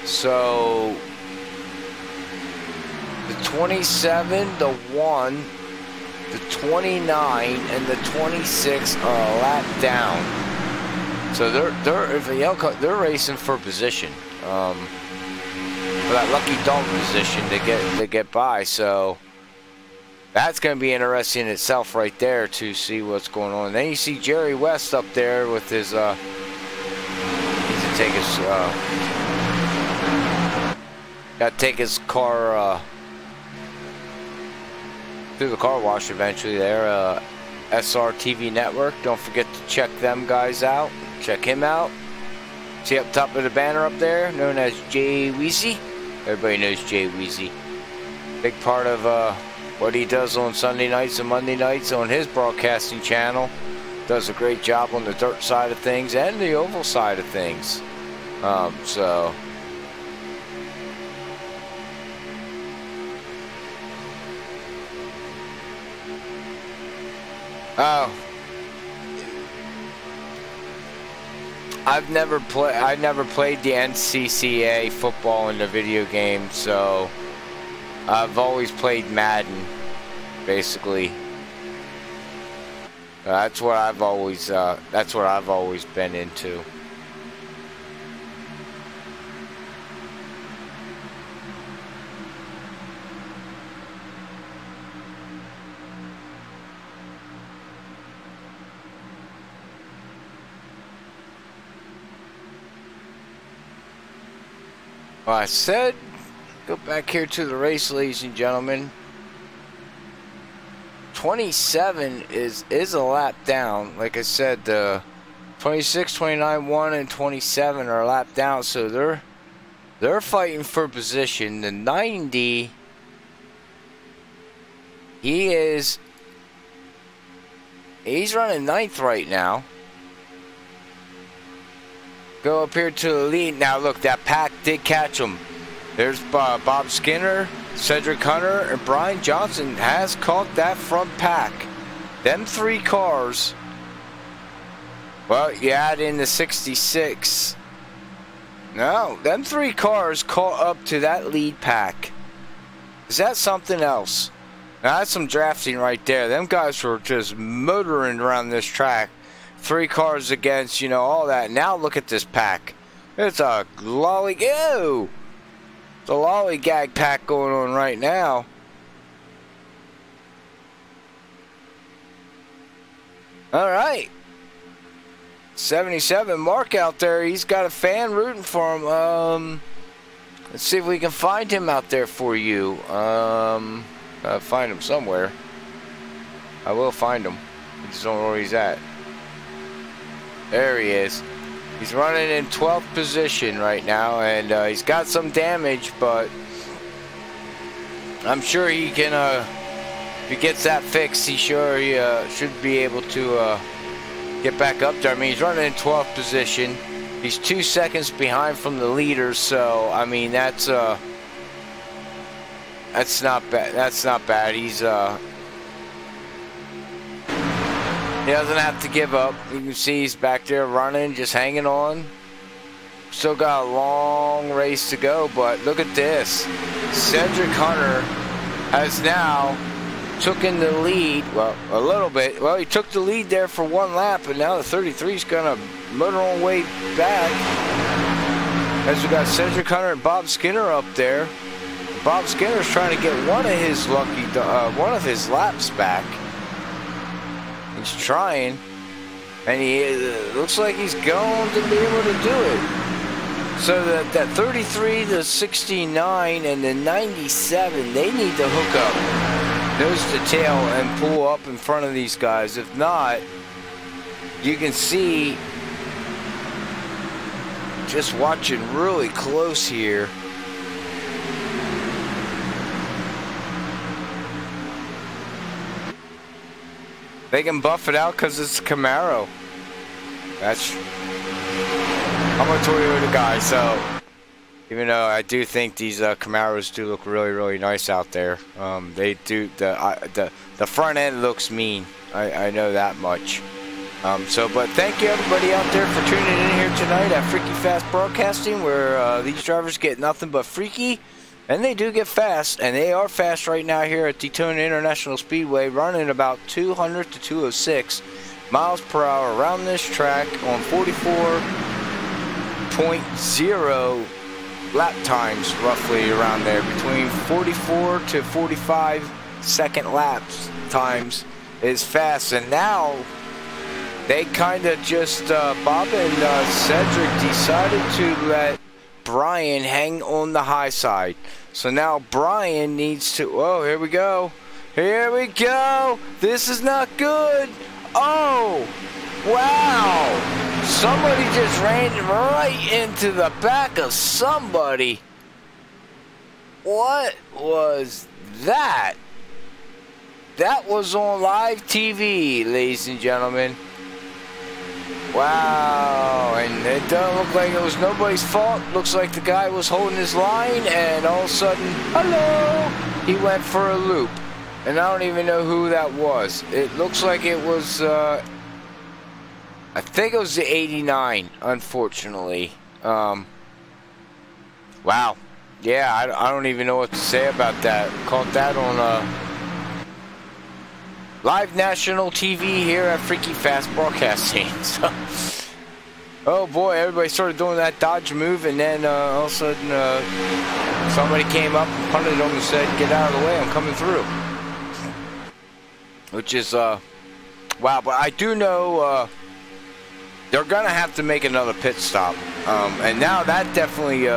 So the 27, the 1, the 29, and the 26 are a lap down. So they're racing for position, for that lucky dog position to get by. So that's going to be interesting in itself right there to see what's going on. And then you see Jerry West up there with his needs to take his got to take his car through the car wash eventually there. SR TV Network, don't forget to check them guys out. Check him out. See up top of the banner up there, known as Jay Weezy. Everybody knows Jay Weezy. Big part of what he does on Sunday nights and Monday nights on his broadcasting channel. Does a great job on the dirt side of things and the oval side of things. So I never played the NCCA football in the video game, so I've always played Madden, basically. That's what I've always been into. Well, I said, go back here to the race, ladies and gentlemen. 27 is a lap down. Like I said, the 26, 29, 1, and 27 are a lap down, so they're fighting for position. The 90, he's running 9th right now. Go up here to the lead. Now look, that pack did catch him. There's Bob Skinner. Cedric Hunter and Brian Johnson has caught that front pack. Them 3 cars. Well, you add in the 66. No, them 3 cars caught up to that lead pack. Is that something else? Now that's some drafting right there. Them guys were just motoring around this track. 3 cars against, you know, all that. Now look at this pack. It's a lollygag pack going on right now. All right. 77 Mark out there. He's got a fan rooting for him. Let's see if we can find him out there for you. Find him somewhere. I will find him. I just don't know where he's at. There he is. He's running in 12th position right now, and he's got some damage, but I'm sure he can, if he gets that fixed, he should be able to get back up there. I mean, he's running in 12th position. He's 2 seconds behind from the leader, so I mean that's not bad. That's not bad. He's he doesn't have to give up. You can see he's back there running, just hanging on. Still got a long race to go, but look at this. Cedric Hunter has now taken the lead, well, a little bit. Well, he took the lead there for 1 lap, and now the 33 is going to motor on way back. As we got Cedric Hunter and Bob Skinner up there. Bob Skinner's trying to get one of his laps back. He's trying, and he looks like he's going to be able to do it. So that 33, the 69, and the 97, they need to hook up nose to tail and pull up in front of these guys. If not, you can see, just watching really close here, they can buff it out because it's a Camaro. I'm a Toyota guy, so even though I do think these Camaros do look really, really nice out there, they do. The front end looks mean. I know that much. But thank you everybody out there for tuning in here tonight at FreekyFast Broadcasting, where these drivers get nothing but freaky. And they do get fast, and they are fast right now here at Daytona International Speedway, running about 200 to 206 miles per hour around this track on 44.0 lap times, roughly around there. Between 44 to 45 second laps times is fast. And now they kind of just, Bob and Cedric decided to let Brian hang on the high side. So now Brian needs to, oh, here we go. Here we go. This is not good. Oh, wow. Somebody just ran right into the back of somebody. What was that? That was on live TV, ladies and gentlemen. Wow, and it doesn't look like it was nobody's fault. Looks like the guy was holding his line, and all of a sudden, hello, he went for a loop. And I don't even know who that was. It looks like it was, I think it was the 89, unfortunately. Wow. Yeah, I don't even know what to say about that. Caught that on, live national TV here at FreekyFast Broadcasting. So, oh boy, everybody started doing that dodge move, and then all of a sudden somebody came up and punted him and said, "Get out of the way, I'm coming through." Which is, wow, but I do know they're going to have to make another pit stop. And now that definitely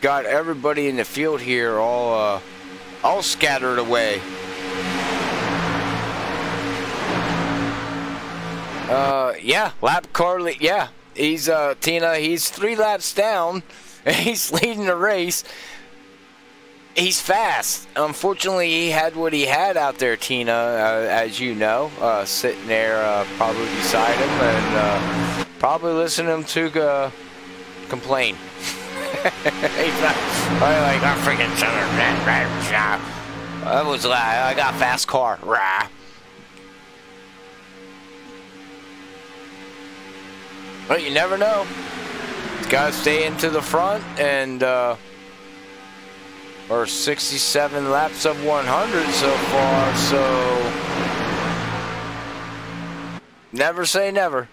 got everybody in the field here all scattered away. Yeah, lap car, yeah, he's, Tina, he's 3 laps down, and he's leading the race. He's fast. Unfortunately, he had what he had out there, Tina, as you know, sitting there, probably beside him, and, probably listening to him to, complain. He's not, like, I'm freaking that was I got a fast car. Rah. But you never know. Gotta stay into the front, and or 67 laps of 100 so far, so never say never.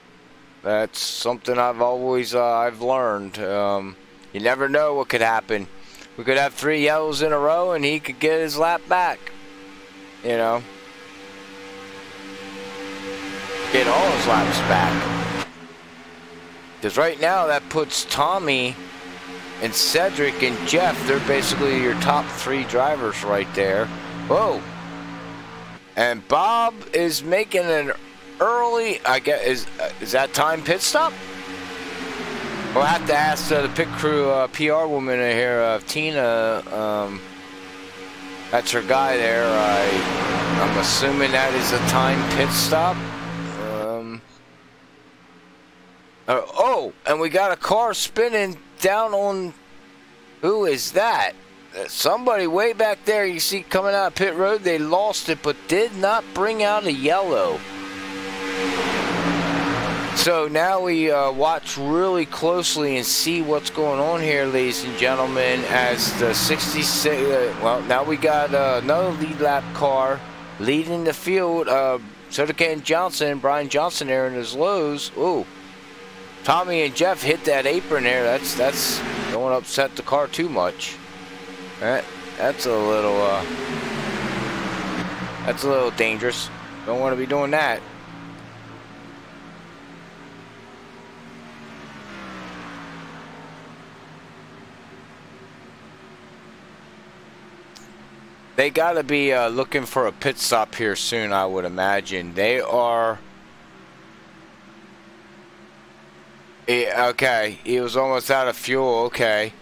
That's something I've always I've learned. You never know what could happen. We could have 3 yellows in a row and he could get his lap back. You know, get all his laps back. Because right now that puts Tommy and Cedric and Jeff, they're basically your top 3 drivers right there. Whoa. And Bob is making an early, I guess, is that time pit stop? We'll have to ask the pit crew PR woman here, Tina. That's her guy there. I'm assuming that is a time pit stop. Oh, and we got a car spinning down on. Who is that? Somebody way back there you see coming out of pit road. They lost it, but did not bring out a yellow. So now we watch really closely and see what's going on here, ladies and gentlemen, as the 66, well, now we got another lead lap car leading the field. Sodacan Johnson, Brian Johnson there in his lows. Ooh, Tommy and Jeff hit that apron there. That's don't want to upset the car too much. That's a little dangerous. Don't want to be doing that. They got to be looking for a pit stop here soon, I would imagine. They are... Okay, he was almost out of fuel. Okay.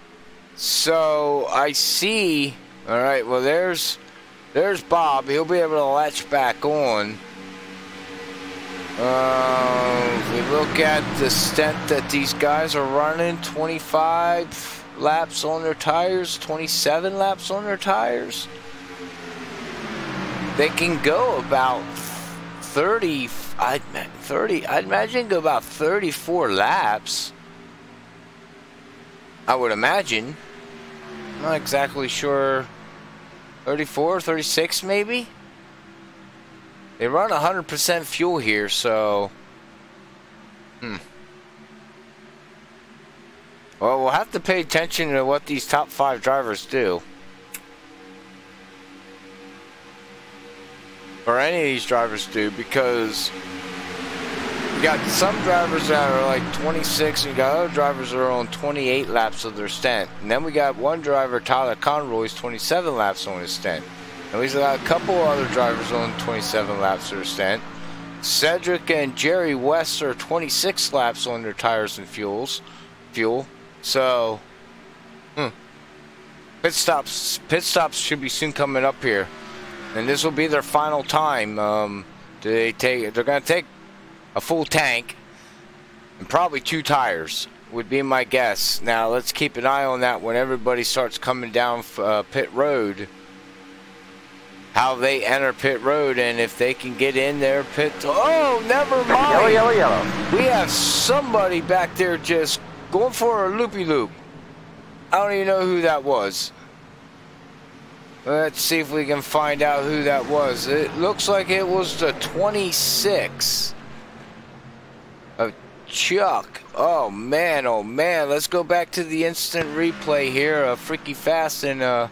So, I see... Alright, well, there's Bob. He'll be able to latch back on. If we look at the stint that these guys are running, 25 laps on their tires, 27 laps on their tires. They can go about 30, I'd imagine go about 34 laps. I would imagine. I'm not exactly sure. 34, 36 maybe? They run 100% fuel here, so... Well, we'll have to pay attention to what these top 5 drivers do. Or any of these drivers do, because you got some drivers that are like 26 and you got other drivers that are on 28 laps of their stint. And then we got one driver, Tyler Conroy's 27 laps on his stint. And we got a couple other drivers on 27 laps of their stint. Cedric and Jerry West are 26 laps on their tires and fuel. So, pit stops should be soon coming up here. And this will be their final time. They're going to take a full tank and probably 2 tires would be my guess. Now let's keep an eye on that when everybody starts coming down pit road. How they enter pit road, and if they can get in there pit. Oh, never mind. Yellow. We have somebody back there just going for a loopy-loop. I don't even know who that was. Let's see if we can find out who that was. It looks like it was the 26 of Chuck. Oh man, let's go back to the instant replay here of FreekyFast and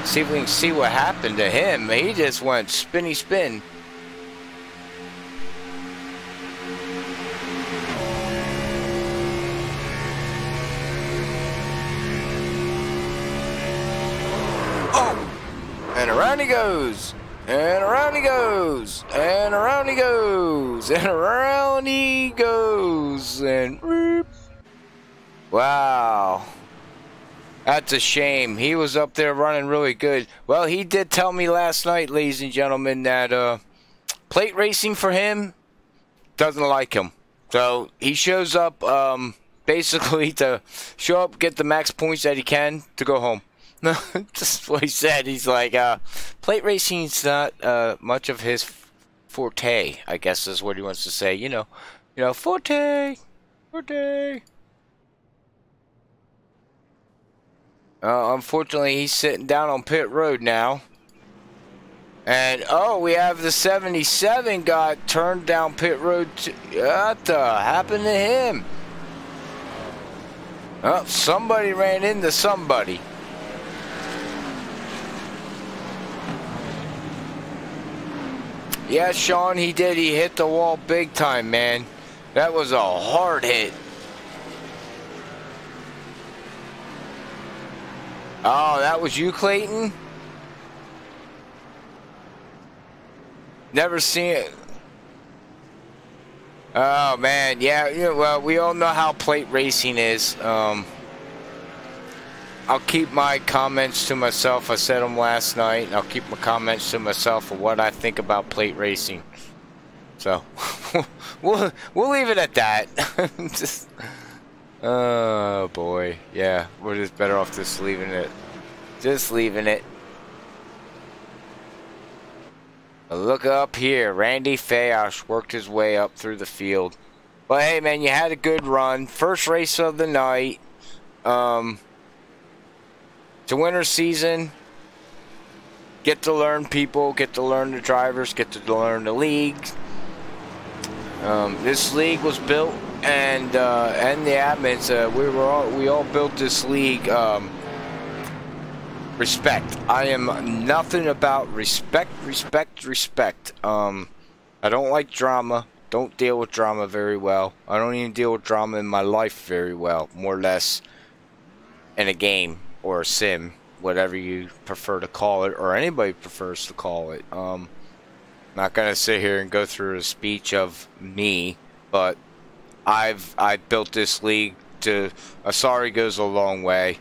see if we can see what happened to him. He just went spinny spin. And around he goes, and around he goes, and around he goes, and around he goes, and whoop. Wow, that's a shame. He was up there running really good. Well, he did tell me last night, ladies and gentlemen, that plate racing for him doesn't like him. So he shows up basically to show up, get the max points that he can to go home. No, just what he said. He's like, plate racing's not much of his forte, I guess is what he wants to say. You know, forte. Unfortunately, he's sitting down on pit road now. And, oh, we have the 77 got turned down pit road. What happened to him? Oh, somebody ran into somebody. Yeah, Sean, he did. He hit the wall big time, man. That was a hard hit. Oh, that was you, Clayton? Never seen it. Oh, man. Yeah, well, we all know how plate racing is. I'll keep my comments to myself. I said them last night, and I'll keep my comments to myself of what I think about plate racing. So, we'll leave it at that. Just, oh, boy. Yeah, we're just better off just leaving it. Just leaving it. Look up here. Randy Fayosh worked his way up through the field. But, hey, man, you had a good run. First race of the night. It's a winter season. Get to learn people, get to learn the drivers, get to learn the leagues. This league was built, and the admins, we all built this league. Respect. I am nothing about respect. I don't like drama. Don't deal with drama very well. I don't even deal with drama in my life very well, more or less, in a game or a sim, whatever you prefer to call it, or anybody prefers to call it. Not gonna sit here and go through a speech of me, but I built this league to. A sorry goes a long way.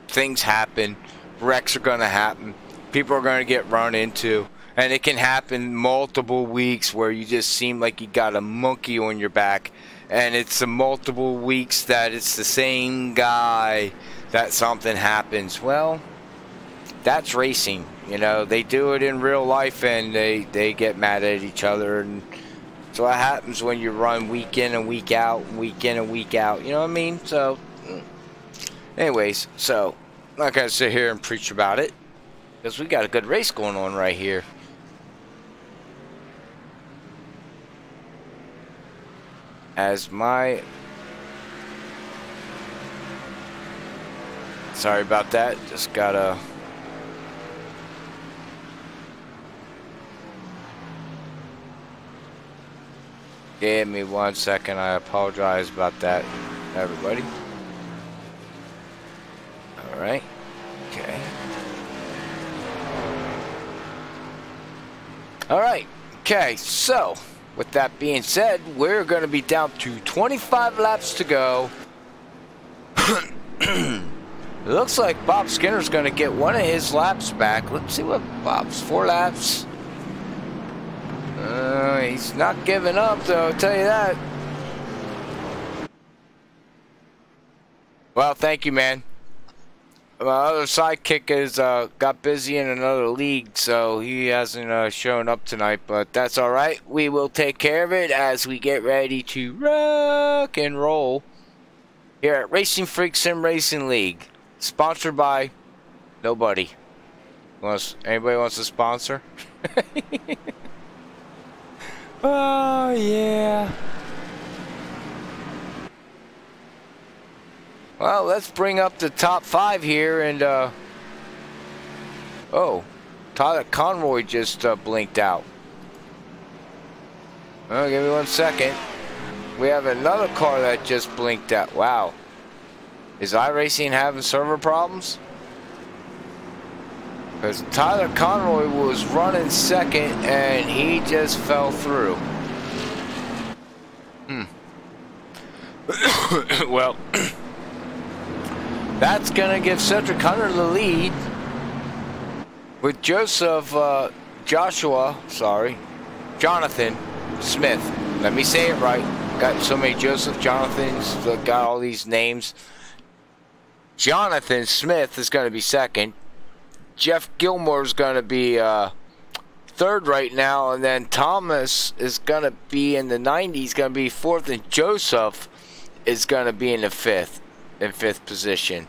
Things happen. Wrecks are gonna happen. People are gonna get run into. And it can happen multiple weeks where you just seem like you got a monkey on your back. And it's the multiple weeks that it's the same guy that something happens. Well, that's racing. You know, they do it in real life and they get mad at each other. And so what happens when you run week in and week out, week in and week out. You know what I mean? So, anyways, so I'm not going to sit here and preach about it. Because we got a good race going on right here. As my... Sorry about that. Just gotta... Give me 1 second. I apologize about that, everybody. Alright. Okay. Alright. Okay, so... With that being said, we're going to be down to 25 laps to go. It looks like Bob Skinner's going to get one of his laps back. Let's see what Bob's 4 laps. He's not giving up, though, I'll tell you that. Well, thank you, man. My other sidekick is got busy in another league, so he hasn't shown up tonight, but that's alright. We will take care of it as we get ready to rock and roll here at Racinfreeks Sim Racing League. Sponsored by nobody. Anybody wants to sponsor? Oh, yeah. Well, let's bring up the top 5 here, and, oh, Tyler Conroy just blinked out. Oh, give me 1 second. We have another car that just blinked out. Wow. Is iRacing having server problems? Because Tyler Conroy was running second, and he just fell through. Well... That's going to give Cedric Hunter the lead with Jonathan Smith. Let me say it right. got so many Joseph, Jonathan's, got all these names. Jonathan Smith is going to be second. Jeff Gilmore is going to be third right now, and then Thomas is going to be in the 90s, going to be fourth, and Joseph is going to be in the fifth position.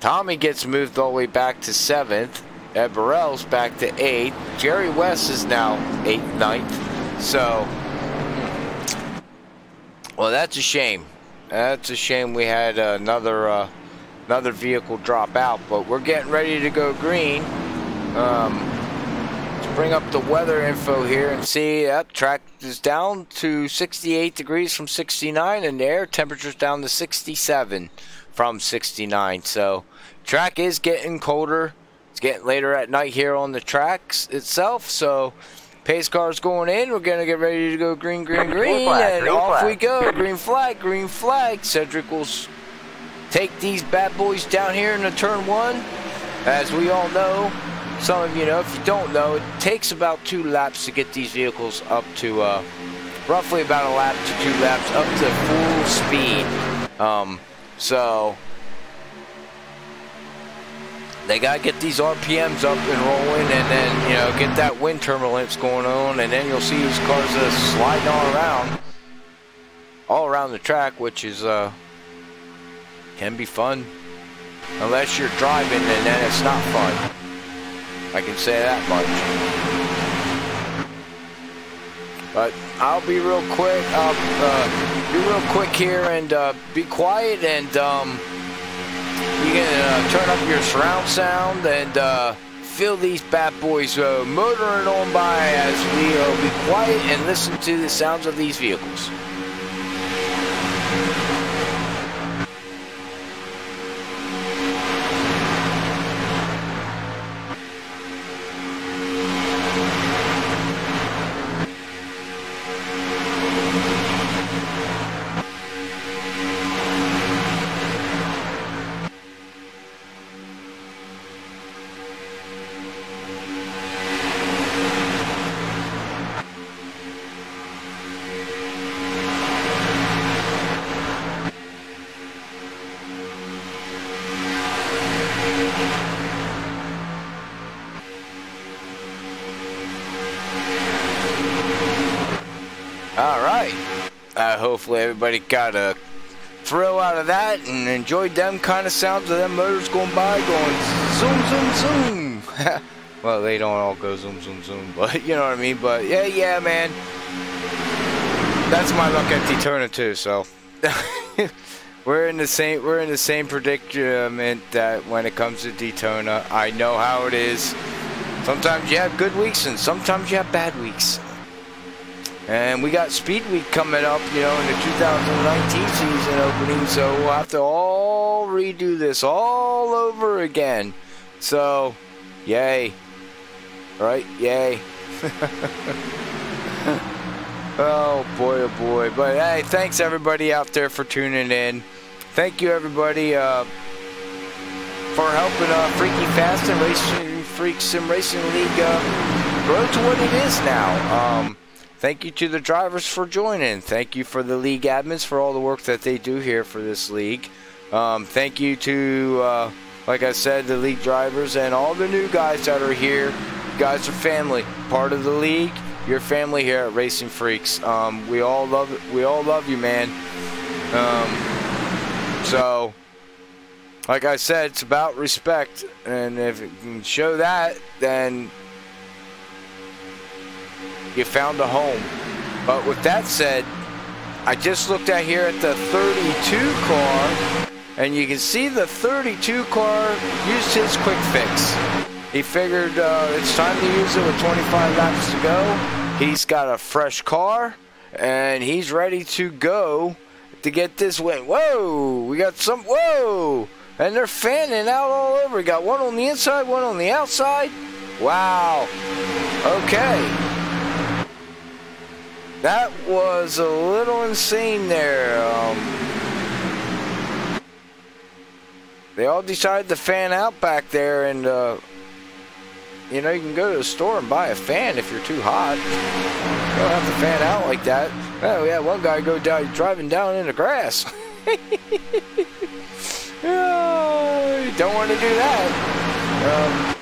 Tommy gets moved all the way back to 7th. Ed Burrell's back to 8th. Jerry West is now 8th, 9th. So, well, that's a shame. That's a shame we had another vehicle drop out, but we're getting ready to go green. Let's bring up the weather info here and see that track is down to 68 degrees from 69, and the air temperature's down to 67 from 69. So track is getting colder. It's getting later at night here on the tracks itself. So pace car's going in. We're gonna get ready to go green, green, green, and off we go. Green flag, green flag. Cedric will take these bad boys down here in the turn 1. As we all know, some of you know, if you don't know, it takes about 2 laps to get these vehicles up to roughly about a lap to 2 laps up to full speed. So they gotta get these RPMs up and rolling, and then, you know, get that wind turbulence going on, and then you'll see these cars sliding all around the track, which is can be fun, unless you're driving, and then it's not fun. I can say that much. But I'll be real quick. I'll be real quick here and be quiet, and you can turn up your surround sound and feel these bad boys motoring on by as we be quiet and listen to the sounds of these vehicles. Alright, hopefully everybody got a thrill out of that and enjoyed them kind of sounds of them motors going by, going zoom, zoom, zoom. Well, they don't all go zoom, zoom, zoom, but you know what I mean. But yeah, man, that's my luck at Daytona too. So we're in the same predicament that when it comes to Daytona, I know how it is. Sometimes you have good weeks and sometimes you have bad weeks. And we got Speed Week coming up, you know, in the 2019 season opening, so we'll have to all redo this all over again. So, yay. Right? Yay. Oh boy. But hey, thanks everybody out there for tuning in. Thank you everybody for helping FreekyFast and Racinfreeks Sim Racing League grow to what it is now. Thank you to the drivers for joining. Thank you for the league admins for all the work that they do here for this league. Thank you to, like I said, the league drivers and all the new guys that are here. You guys are family, part of the league. You're family here at Racinfreeks. We all love you, man. So, like I said, it's about respect, and if it can show that, then you found a home. But with that said, I just looked at here at the 32 car, and you can see the 32 car used his quick fix. He figured it's time to use it with 25 laps to go. He's got a fresh car, and he's ready to go to get this win. Whoa, we got some, whoa, and they're fanning out all over. We got one on the inside, one on the outside. Wow, okay. That was a little insane there. They all decided to fan out back there, and you know, you can go to the store and buy a fan if you're too hot. You don't have to fan out like that. Oh yeah, one guy driving down in the grass. Oh, you don't want to do that.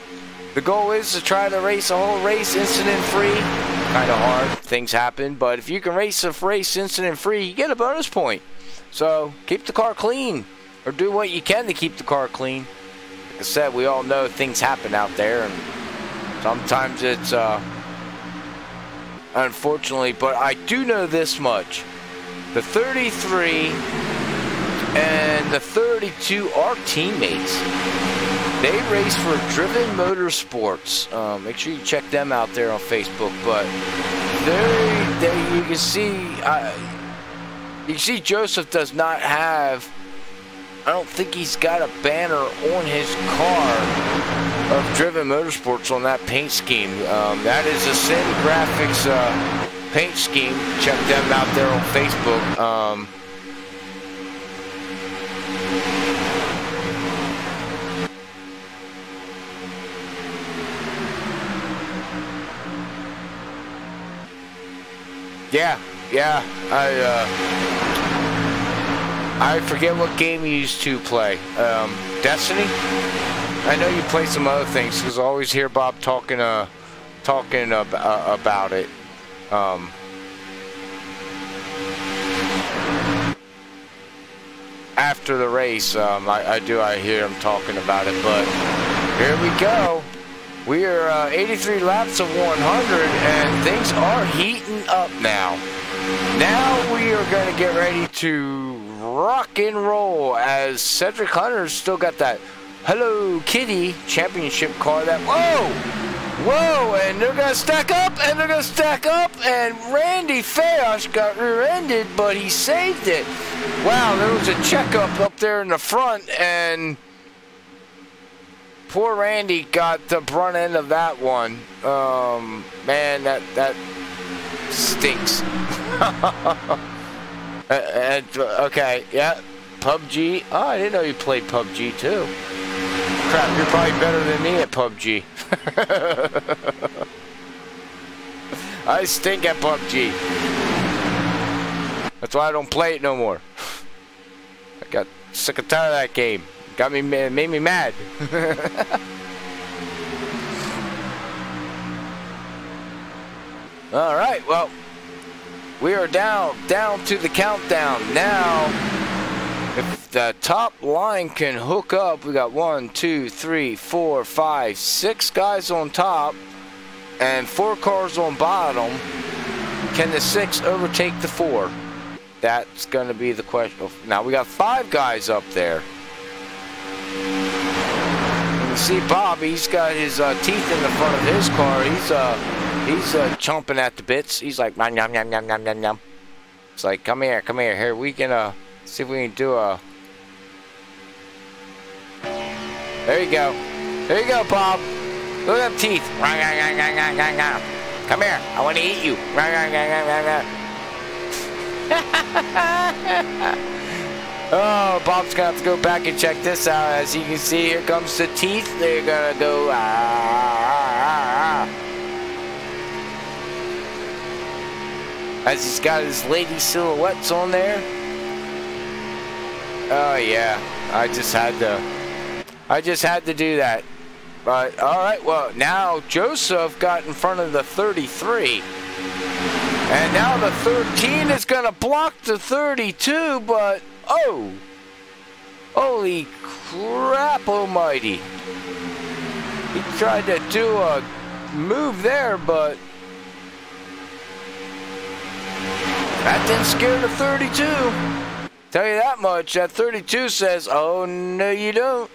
The goal is to try to race a whole race incident-free. Kind of hard. Things happen. But if you can race a race incident-free, you get a bonus point. So keep the car clean. Or do what you can to keep the car clean. Like I said, we all know things happen out there. And sometimes it's unfortunately. But I do know this much. The 33 and the 32 are teammates. They race for Driven Motorsports. Make sure you check them out there on Facebook. But you can see Joseph does not have. I don't think he's got a banner on his car of Driven Motorsports on that paint scheme. That is a Sin Graphics paint scheme. Check them out there on Facebook. Yeah, I forget what game you used to play. Destiny? I know you play some other things because I always hear Bob talking about it. After the race, I hear him talking about it. But here we go. We are 83 laps of 100, and things are heating up now. Now we are going to get ready to rock and roll as Cedric Hunter's still got that Hello Kitty championship car. That whoa, and they're going to stack up, and Randy Fayosh got rear-ended, but he saved it. Wow, there was a checkup up there in the front, and poor Randy got the brunt end of that one. Man, that stinks. Okay, yeah, PUBG. Oh, I didn't know you played PUBG too. Crap, you're probably better than me at PUBG. I stink at PUBG. That's why I don't play it no more. I got sick and tired of that game. Made me mad. All right, well, we are down to the countdown now. If the top line can hook up, we got 1, 2, 3, 4, 5, 6 guys on top and 4 cars on bottom. Can the 6 overtake the 4? That's going to be the question. Now we got 5 guys up there. You see Bob, he's got his teeth in the front of his car. He's chomping at the bits. He's like, yum, yum, yum, yum, yum, yum. It's like, come here. Here, we can see if we can do a. There you go, Bob. Look at them teeth. Come here, I want to eat you. Oh, Bob's gonna have to go back and check this out. As you can see, here comes the teeth. They're gonna go. As he's got his lady silhouettes on there. Oh yeah, I just had to do that. But all right, well now Joseph got in front of the 33, and now the 13 is gonna block the 32. But oh, holy crap almighty! He tried to do a move there, but that didn't scare the 32. Tell you that much. That 32 says, "Oh no, you don't."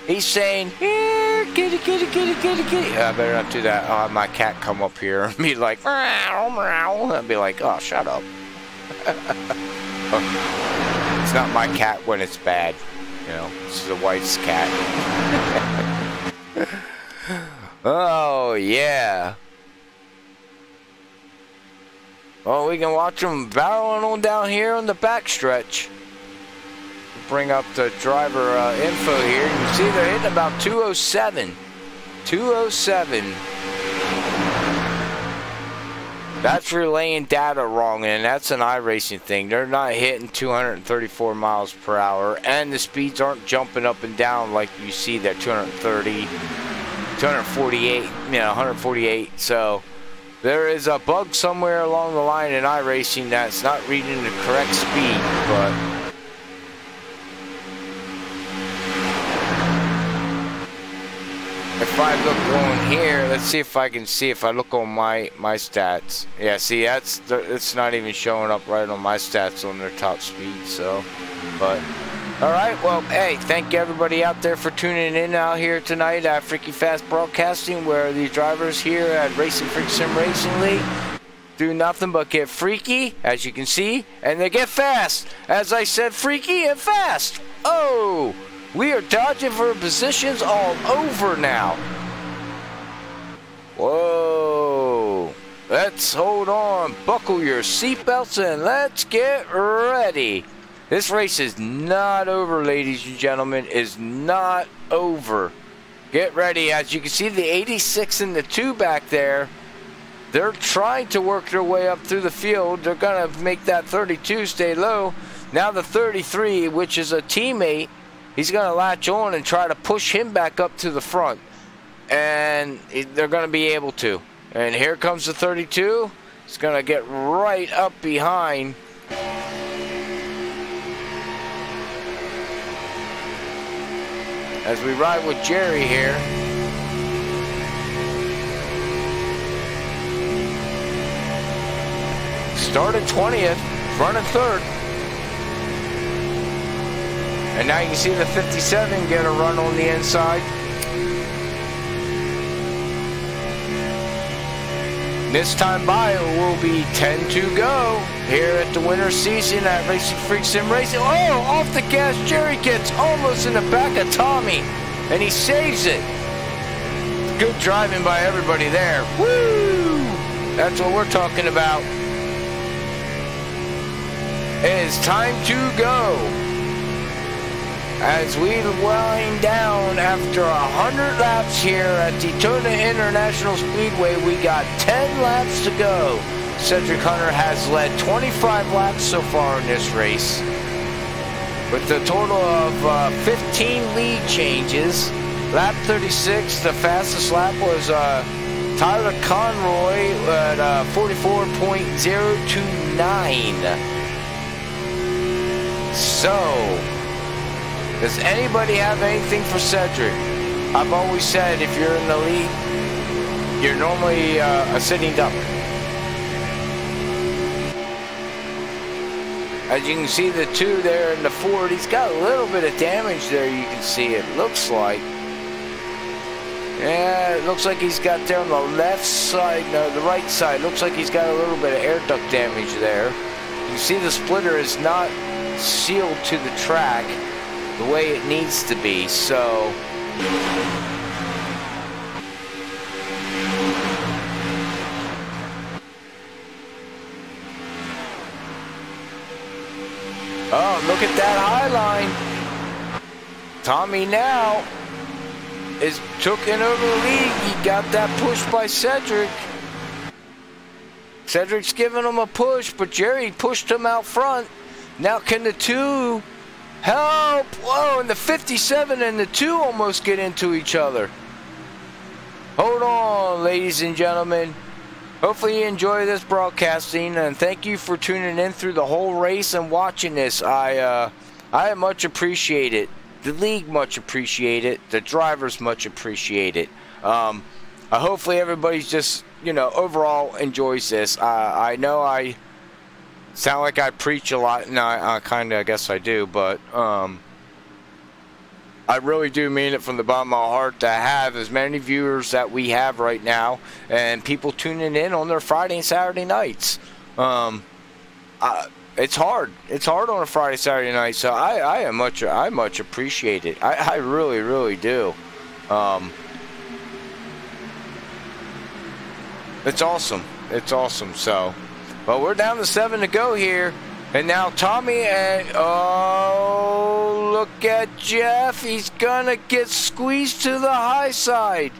He's saying, "Here, kitty, kitty, kitty, kitty, kitty." I better not do that. I'll have my cat come up here and be like, "Meow, meow." I'll be like, "Oh, shut up." It's not my cat when it's bad. You know, this is the wife's cat. Oh yeah. Well, we can watch them barreling on down here on the backstretch. bring up the driver info here. You can see they're hitting about 207. 207. That's relaying data wrong, and that's an iRacing thing. They're not hitting 234 miles per hour, and the speeds aren't jumping up and down like you see that 230, 248, 148. So there is a bug somewhere along the line in iRacing that's not reading the correct speed, but if I look on here, let's see if I can see if I look on my stats. Yeah, see, it's not even showing up right on my stats on their top speed. So, but all right, well, hey, thank you everybody out there for tuning in out here tonight at FreekyFast Broadcasting, where these drivers here at Racinfreeks Sim Racing League do nothing but get freaky, as you can see, and they get fast. As I said, freaky and fast. Oh! We are dodging for positions all over now. Whoa. Let's hold on. Buckle your seatbelts and let's get ready. This race is not over, ladies and gentlemen. Is not over. Get ready. As you can see, the 86 and the 2 back there, they're trying to work their way up through the field. They're going to make that 32 stay low. Now the 33, which is a teammate, he's going to latch on and try to push him back up to the front. And they're going to be able to. And here comes the 32. It's going to get right up behind. As we ride with Jerry here. Started 20th, running 3rd. And now you can see the 57 get a run on the inside. This time by it will be 10 to go here at the winter season at Racinfreeks Sim Racing. Oh, off the gas, Jerry gets almost in the back of Tommy, and he saves it. Good driving by everybody there. Woo! That's what we're talking about. It is time to go. As we wind down after 100 laps here at Daytona International Speedway, we got 10 laps to go. Cedric Hunter has led 25 laps so far in this race, with a total of 15 lead changes. Lap 36, the fastest lap was Tyler Conroy at 44.029. So, does anybody have anything for Cedric? I've always said if you're in the lead, you're normally a sitting duck. As you can see, the 2 there in the Ford, he's got a little bit of damage there. You can see it looks like. Yeah, it looks like he's got there on the left side, no, the right side. Looks like he's got a little bit of air duct damage there. You can see the splitter is not sealed to the track the way it needs to be, so oh, look at that high line. Tommy now is taking over the lead. He got that push by Cedric. Cedric's giving him a push, but Jerry pushed him out front. Now can the 2 help? Whoa, and the 57 and the 2 almost get into each other. Hold on, ladies and gentlemen. Hopefully you enjoy this broadcasting, and thank you for tuning in through the whole race and watching this. I much appreciate it. The league much appreciate it. The drivers much appreciate it. Hopefully everybody's just, overall enjoys this. I know I sound like I preach a lot, and I guess I do, but I really do mean it from the bottom of my heart to have as many viewers that we have right now, and people tuning in on their Friday and Saturday nights. It's hard. It's hard on a Friday, Saturday night, so I much appreciate it. I really, really do. It's awesome. It's awesome. So, well, we're down to 7 to go here, and now Tommy and look at Jeff. He's gonna get squeezed to the high side.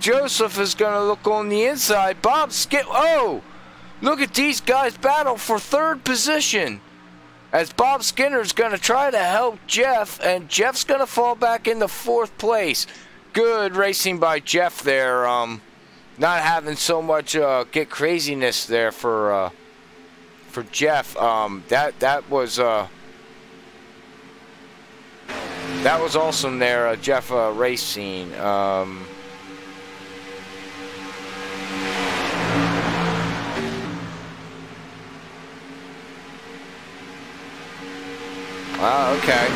Joseph is gonna look on the inside. Oh, look at these guys battle for third position. As Bob Skinner's gonna try to help Jeff, and Jeff's gonna fall back into fourth place. Good racing by Jeff there. Not having so much get craziness there for Jeff. That was awesome there, Jeff racing. Okay.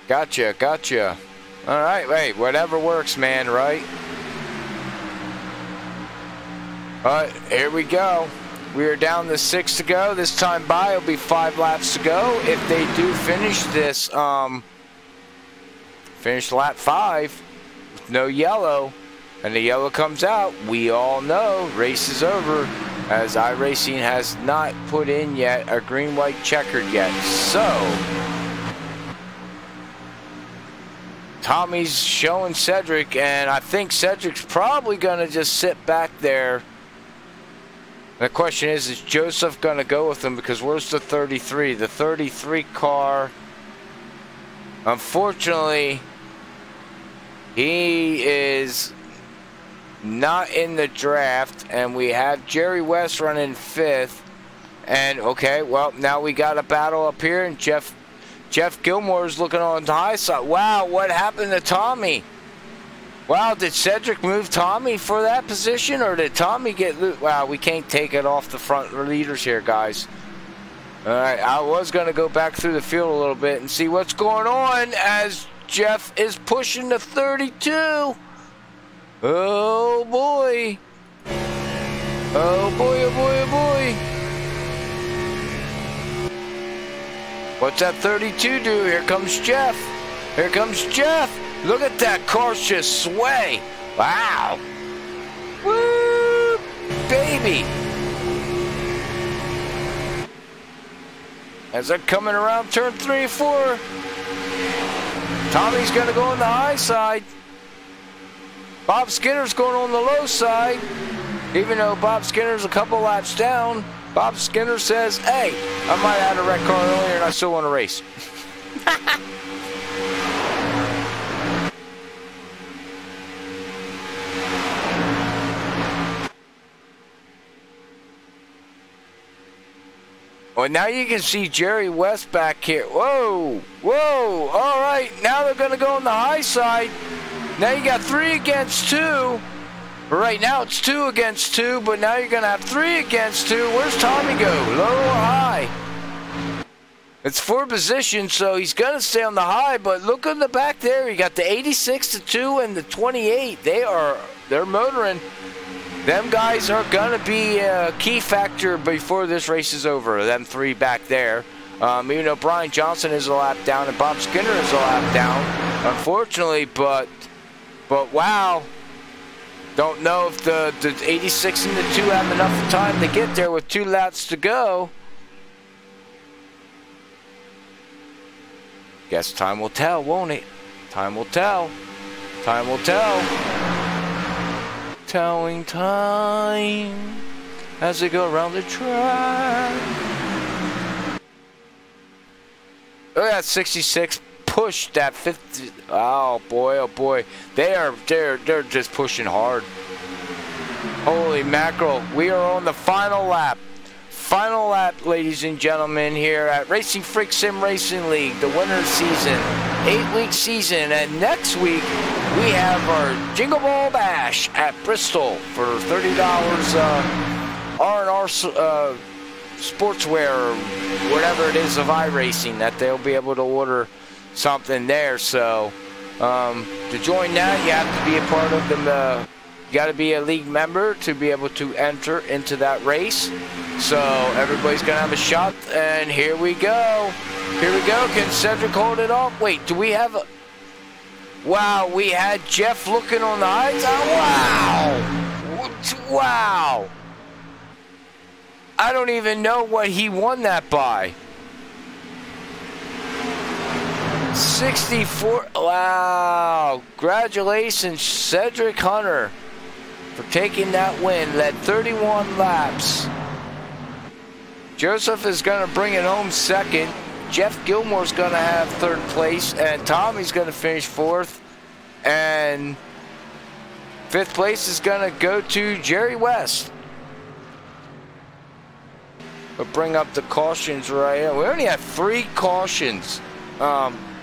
Gotcha. All right, wait, whatever works, man, right? All right, here we go. We are down to 6 to go. This time by will be 5 laps to go. If they do finish this, finish lap 5 with no yellow, and the yellow comes out, we all know race is over, as iRacing has not put in yet a green-white checkered yet. So Tommy's showing Cedric, and I think Cedric's probably going to just sit back there. The question is Joseph going to go with him? Because where's the 33? The 33 car, unfortunately, he is not in the draft, and we have Jerry West running 5th. And okay, well, now we got a battle up here, and Jeff Gilmore's looking on the high side. Wow, what happened to Tommy? Wow, did Cedric move Tommy for that position, or did Tommy get loose? Wow, we can't take it off the front leaders here, guys. All right, I was going to go back through the field a little bit and see what's going on as Jeff is pushing the 32. Oh boy. Oh boy, oh boy, oh boy. What's that 32 do? Here comes Jeff. Here comes Jeff. Look at that car just sway. Wow. Woo, baby. As they're coming around turn 3 and 4, Tommy's going to go on the high side. Bob Skinner's going on the low side. Even though Bob Skinner's a couple laps down, Bob Skinner says, hey, I might have had a wreck car earlier and I still want to race. Well, now you can see Jerry West back here. Whoa, whoa, all right. Now they're going to go on the high side. Now you got 3 against 2. Right now it's 2 against 2, but now you're going to have 3 against 2. Where's Tommy go? Low or high? It's 4 positions, so he's going to stay on the high, but look in the back there. You got the 86 to 2 and the 28. They're motoring. Them guys are going to be a key factor before this race is over. Them 3 back there. Even though Brian Johnson is a lap down and Bob Skinner is a lap down, unfortunately, but wow. Don't know if the 86 and the 2 have enough time to get there with 2 laps to go. Guess time will tell, won't it? Time will tell. Time will tell. Telling time as they go around the track. Look at that 66 push that 50. Oh boy, oh boy. They're just pushing hard. Holy mackerel. We are on the final lap. Final lap, ladies and gentlemen, here at Racinfreeks Sim Racing League, the winter season, 8-week season, and next week we have our Jingle Ball Bash at Bristol for $30 R&R sportswear, or whatever it is of iRacing, that they'll be able to order something there. So to join that, you have to be a part of the you got to be a league member to be able to enter into that race. So everybody's gonna have a shot, and here we go. Here we go. Can Cedric hold it off? Wait, do we have a... Wow, we had Jeff looking on the heights. Oh, wow. Wow. I don't even know what he won that by. 64. Wow. Congratulations, Cedric Hunter, for taking that win. Led 31 laps. Joseph is going to bring it home second. Jeff Gilmore's going to have third place. And Tommy's going to finish fourth. And fifth place is going to go to Jerry West. We'll bring up the cautions right now. We only have 3 cautions.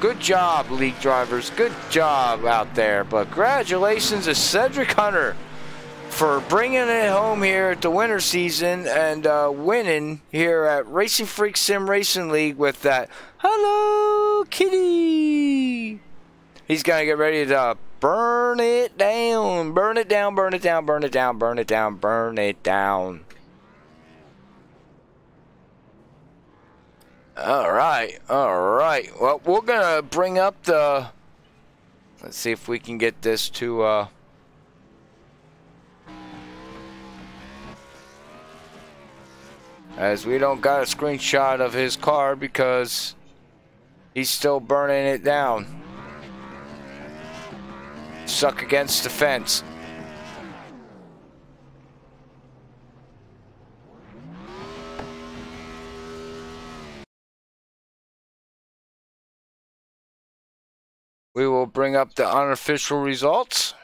Good job, league drivers. Good job out there. But congratulations to Cedric Hunter for bringing it home here at the winter season and winning here at Racinfreeks Sim Racing League with that Hello Kitty. He's going to get ready to burn it down. Burn it down, burn it down, burn it down, burn it down, burn it down. All right, all right. Well, we're going to bring up the... Let's see if we can get this to... As we don't got a screenshot of his car because he's still burning it down. Stuck against the fence. We will bring up the unofficial results.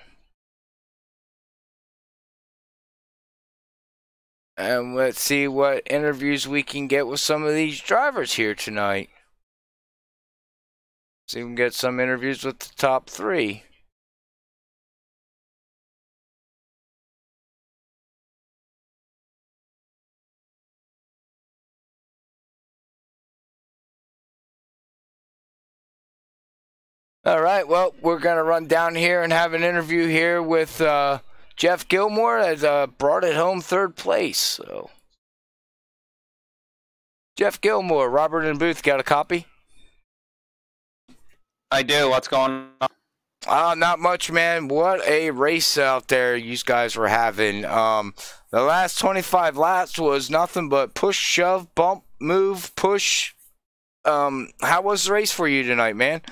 And let's see what interviews we can get with some of these drivers here tonight. See if we can get some interviews with the top 3. All right, well, we're going to run down here and have an interview here with Jeff Gilmore has brought it home third place. So, Jeff Gilmore, Robert in booth, got a copy? I do. What's going on? Not much, man. What a race out there you guys were having. The last 25 laps was nothing but push, shove, bump, move, push. How was the race for you tonight, man?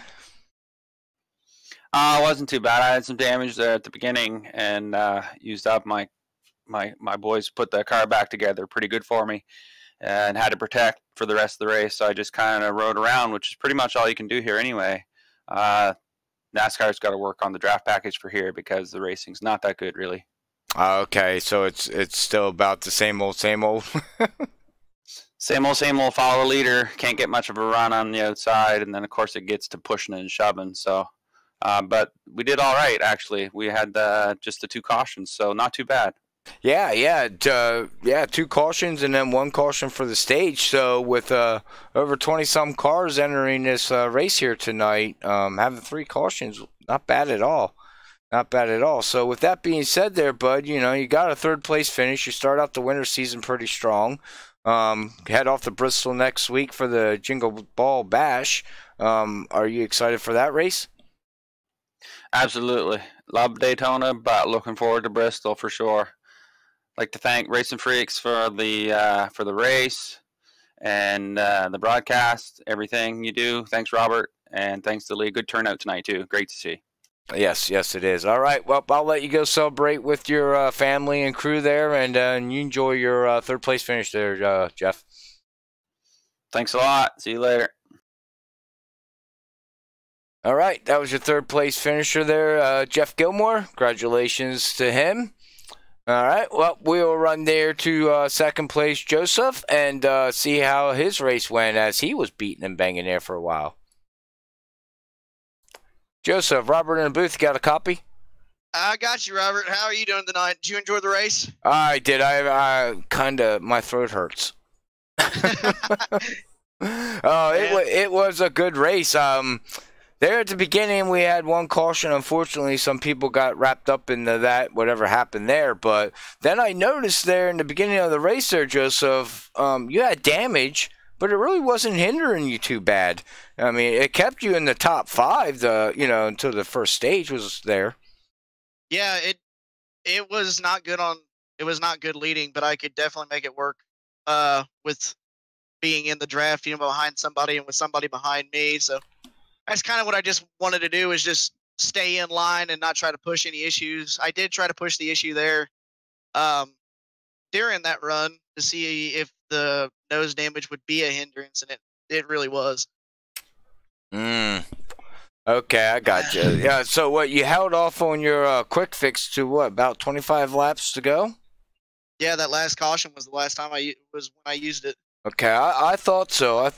It wasn't too bad. I had some damage there at the beginning and used up my boys put the car back together pretty good for me and had to protect for the rest of the race. So I just kind of rode around, which is pretty much all you can do here anyway. NASCAR's got to work on the draft package for here because the racing's not that good, really. Okay, so it's still about the same old, same old. Same old, follow the leader. Can't get much of a run on the outside, and then of course it gets to pushing and shoving. So. But we did all right, actually. We had just the 2 cautions, so not too bad. Yeah, 2 cautions and then 1 caution for the stage. So with over 20-some cars entering this race here tonight, having 3 cautions, not bad at all. Not bad at all. So with that being said there, bud, you know, you got a 3rd place finish. You start out the winter season pretty strong. Head off to Bristol next week for the Jingle Ball Bash. Are you excited for that race? Absolutely. Love Daytona, but looking forward to Bristol for sure. Like to thank Racinfreeks for the race and the broadcast, everything you do. Thanks, Robert, and thanks to Lee. Good turnout tonight, too. Great to see. Yes, it is. All right, well, I'll let you go celebrate with your family and crew there, and you enjoy your 3rd place finish there, Jeff. Thanks a lot. See you later. All right, that was your 3rd place finisher there, Jeff Gilmore. Congratulations to him. All right, well, we'll run there to 2nd place, Joseph, and see how his race went as he was beating and banging there for a while. Joseph, Robert in the booth, got a copy? I got you, Robert. How are you doing tonight? Did you enjoy the race? I did. I kind of, my throat hurts. It was a good race. There at the beginning, we had 1 caution. Unfortunately, some people got wrapped up into that, whatever happened there. But then I noticed there in the beginning of the race there, Joseph, you had damage, but it really wasn't hindering you too bad. I mean, it kept you in the top 5, until the first stage was there. Yeah, it was not good it was not good leading, but I could definitely make it work with being in the draft, behind somebody and with somebody behind me. So that's kind of what I just wanted to do, is just stay in line and not try to push any issues. I did try to push the issue there during that run to see if the nose damage would be a hindrance, and it really was. Okay, I got you. Yeah, so what, you held off on your quick fix to what, about 25 laps to go? Yeah, that last caution was the last time when I used it. Okay, I thought so.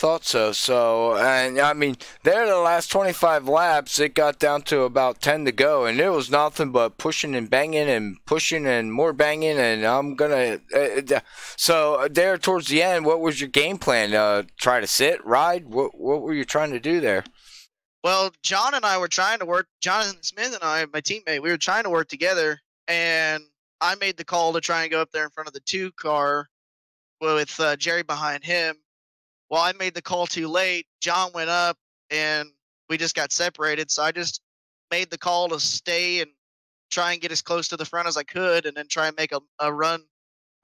So, and I mean, there the last 25 laps, it got down to about 10 to go, and it was nothing but pushing and banging and pushing and more banging, and I'm gonna. So there towards the end, what was your game plan? Try to sit, ride? What were you trying to do there? Well, John and I were trying to work. Jonathan Smith and I, my teammate, we were trying to work together, and I made the call to try and go up there in front of the 2 car with Jerry behind him. Well, I made the call too late. John went up, and we just got separated. So I just made the call to stay and try and get as close to the front as I could, and then try and make a run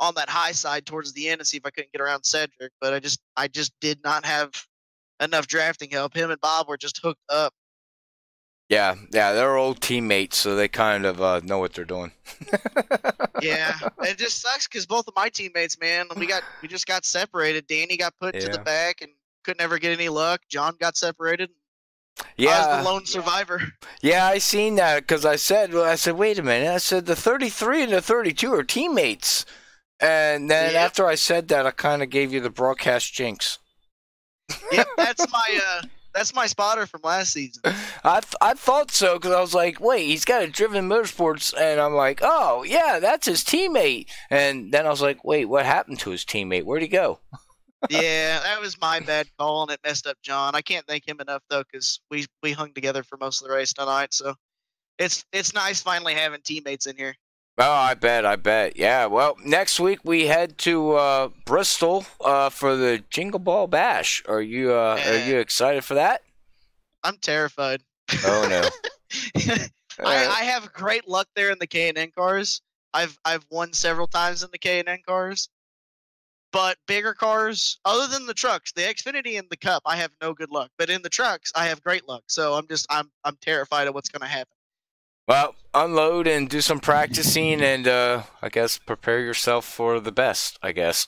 on that high side towards the end and see if I couldn't get around Cedric. But I just did not have enough drafting help. Him and Bob were just hooked up. Yeah, they're old teammates, so they kind of know what they're doing. Yeah, it just sucks because both of my teammates, man, we just got separated. Danny got put to the back and couldn't ever get any luck. John got separated. Yeah, I was the lone survivor. Yeah, I seen that because I said, wait a minute. I said the 33 and the 32 are teammates, and then after I said that, I kind of gave you the broadcast jinx. Yep, that's my spotter from last season. I thought so because I was like, wait, he's got a Driven Motorsports, and I'm like, oh yeah, that's his teammate. And then I was like, wait, what happened to his teammate? Where'd he go? Yeah, that was my bad call, and it messed up John. I can't thank him enough though, because we hung together for most of the race tonight. So it's nice finally having teammates in here. Oh, I bet. Yeah, well, next week we head to Bristol for the Jingle Ball Bash. Are you excited for that? I'm terrified. Oh no. I have great luck there in the K&N cars. I've won several times in the K&N cars. But bigger cars, other than the trucks, the Xfinity and the Cup, I have no good luck. But in the trucks, I have great luck. So I'm terrified of what's going to happen. Well, unload and do some practicing, and I guess prepare yourself for the best, I guess.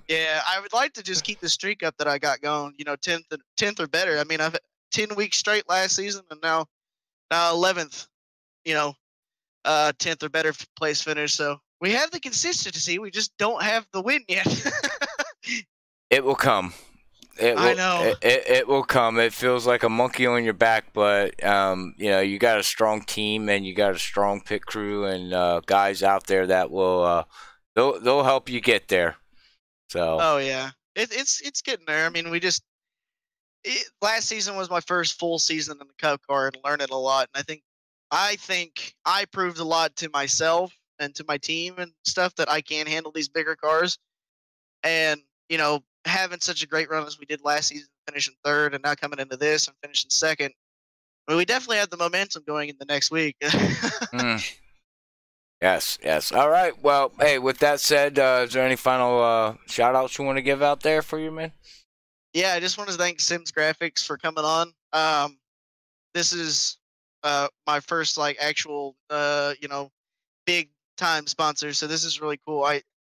Yeah, I would like to just keep the streak up that I got going. 10th or better. I mean, I've 10 weeks straight last season, and now 11th. 10th or better place finish. So we have the consistency. We just don't have the win yet. It will come. I know. It will come. It feels like a monkey on your back, but you got a strong team and you got a strong pit crew and guys out there that will they'll help you get there. So. Oh yeah, it's getting there. I mean, last season was my first full season in the Cup car and learning a lot. And I think I proved a lot to myself and to my team and stuff that I can handle these bigger cars. And having such a great run as we did last season, finishing third, and now coming into this and finishing second, we definitely have the momentum going in the next week. Yes. All right. Well, hey, with that said, is there any final shout-outs you want to give out there for you, man? Yeah, I just want to thank Sims Graphics for coming on. This is my first actual big time sponsor, so this is really cool.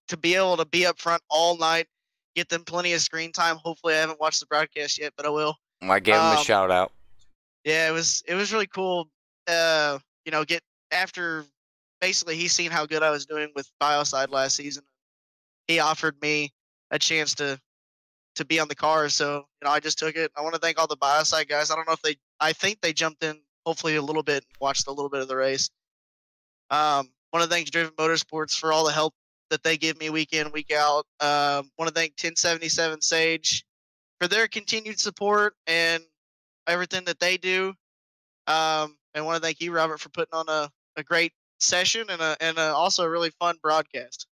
To be able to be up front all night, get them plenty of screen time. Hopefully, I haven't watched the broadcast yet, but I will. I gave him a shout out. Yeah, it was really cool. Get after basically he's seen how good I was doing with Bioside last season. He offered me a chance to be on the car, so I just took it. I want to thank all the Bioside guys. I don't know if I think they jumped in hopefully a little bit and watched a little bit of the race. Want to thank Driven Motorsports for all the help that they give me week in, week out. Want to thank 1077 Sage for their continued support and everything that they do. And want to thank you, Robert, for putting on a great session and also a really fun broadcast.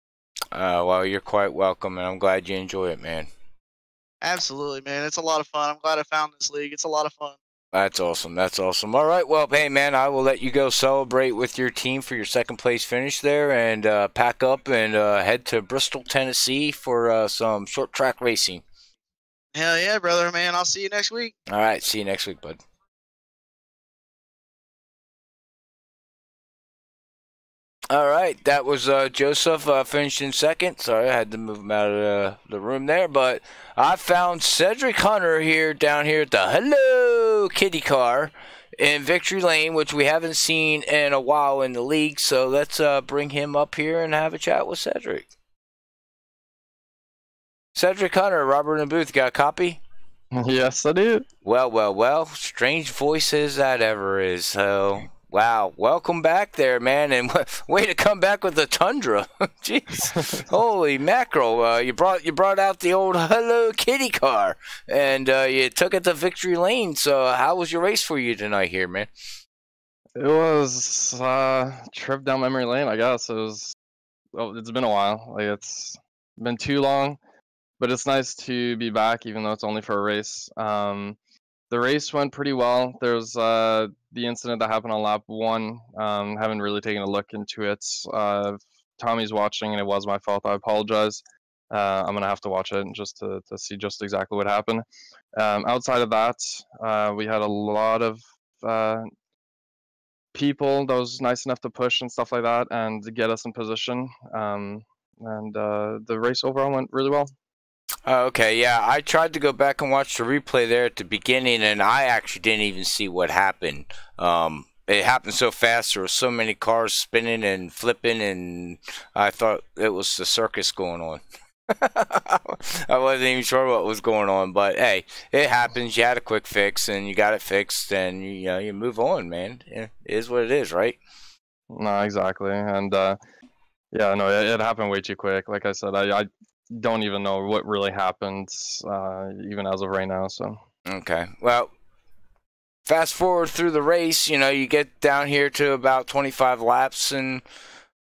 Well, you're quite welcome, and I'm glad you enjoy it, man. Absolutely, man. It's a lot of fun. I'm glad I found this league. It's a lot of fun. That's awesome. That's awesome. All right. Well, hey, man, I will let you go celebrate with your team for your second place finish there and pack up and head to Bristol, Tennessee for some short track racing. Hell yeah, brother, man. I'll see you next week. All right. See you next week, bud. All right, that was Joseph finished in second. Sorry, I had to move him out of the room there. But I found Cedric Hunter here down here at the Hello Kitty car in Victory Lane, which we haven't seen in a while in the league. So let's bring him up here and have a chat with Cedric. Cedric Hunter, Robert in the booth, got a copy? Yes, I do. Well. Strange voice as that ever is. So... Wow, welcome back there, man, and way to come back with the Tundra. Jeez, holy mackerel! You brought out the old Hello Kitty car, and you took it to Victory Lane. So, how was your race for you tonight, here, man? It was a trip down memory lane, I guess. It was. Well, it's been a while. Like it's been too long, but it's nice to be back, even though it's only for a race. The race went pretty well. There's the incident that happened on lap 1. Haven't really taken a look into it. Tommy's watching, and it was my fault. I apologize. I'm gonna have to watch it just to see just exactly what happened. Outside of that, we had a lot of people that was nice enough to push and stuff like that, and to get us in position. The race overall went really well. Okay, yeah, I tried to go back and watch the replay there at the beginning, and I actually didn't even see what happened. It happened so fast. There were so many cars spinning and flipping, and I thought it was the circus going on. I wasn't even sure what was going on, but hey, it happens. You had a quick fix, and you got it fixed, and you move on, man. It is what it is, right? No, exactly, and yeah, no, it happened way too quick. Like I said, I don't even know what really happened, even as of right now. So okay, well, fast forward through the race. You get down here to about 25 laps, and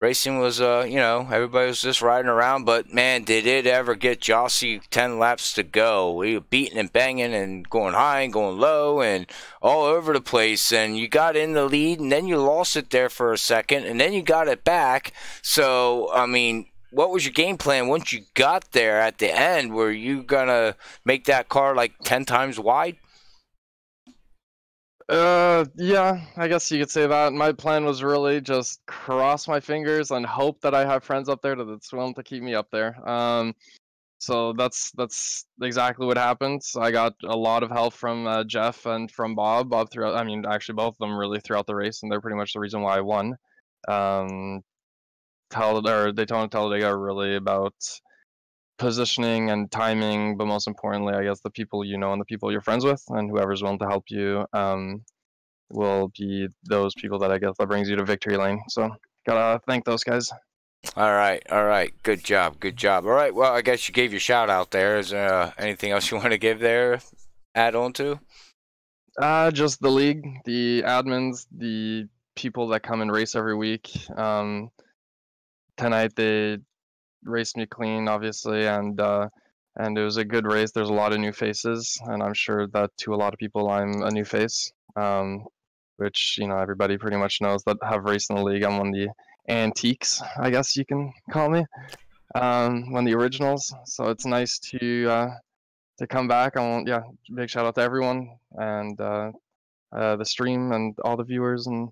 racing was, everybody was just riding around. But man, did it ever get Jossie 10 laps to go? We were beating and banging and going high and going low and all over the place. And you got in the lead, and then you lost it there for a second, and then you got it back. So I mean, what was your game plan once you got there at the end? Were you gonna make that car like 10 times wide? Yeah, I guess you could say that. My plan was really just cross my fingers and hope that I have friends up there that's willing to keep me up there. So that's exactly what happened. I got a lot of help from Jeff and from Bob throughout. I mean, actually both of them really throughout the race, and they're pretty much the reason why I won. Daytona Talladega are really about positioning and timing, but most importantly, I guess the people you know and the people you're friends with, and whoever's willing to help you will be those people that I guess that brings you to victory lane. So gotta thank those guys. All right. Good job. All right, well, I guess you gave your shout out there. Is there anything else you want to give there, add on to? Just the league, the admins, the people that come and race every week. Tonight they raced me clean, obviously, and it was a good race. There's a lot of new faces, and I'm sure that to a lot of people I'm a new face, which everybody pretty much knows that have raced in the league. I'm one of the antiques, I guess you can call me, one of the originals. So it's nice to come back. Big shout out to everyone and the stream and all the viewers and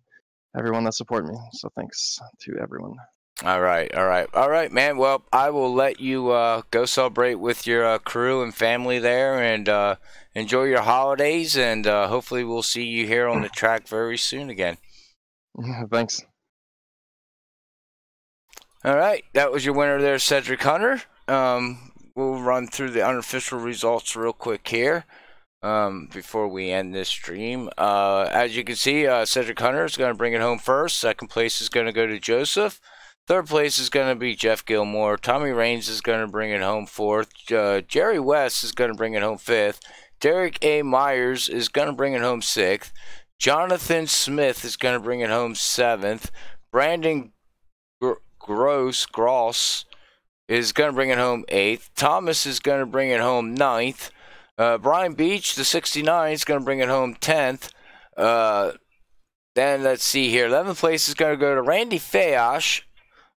everyone that support me. So thanks to everyone. All right, man. Well, I will let you go celebrate with your crew and family there, and enjoy your holidays. And hopefully, we'll see you here on the track very soon again. Thanks. All right, that was your winner there, Cedric Hunter. We'll run through the unofficial results real quick here before we end this stream. As you can see, Cedric Hunter is going to bring it home first. Second place is going to go to Joseph. Third place is going to be Jeff Gilmore. Tommy Raines is going to bring it home fourth. Jerry West is going to bring it home fifth. Derek A. Myers is going to bring it home sixth. Jonathan Smith is going to bring it home seventh. Brandon Gross is going to bring it home eighth. Thomas is going to bring it home ninth. Brian Beach, the 69, is going to bring it home 10th. Then let's see here. 11th place is going to go to Randy Fayosh.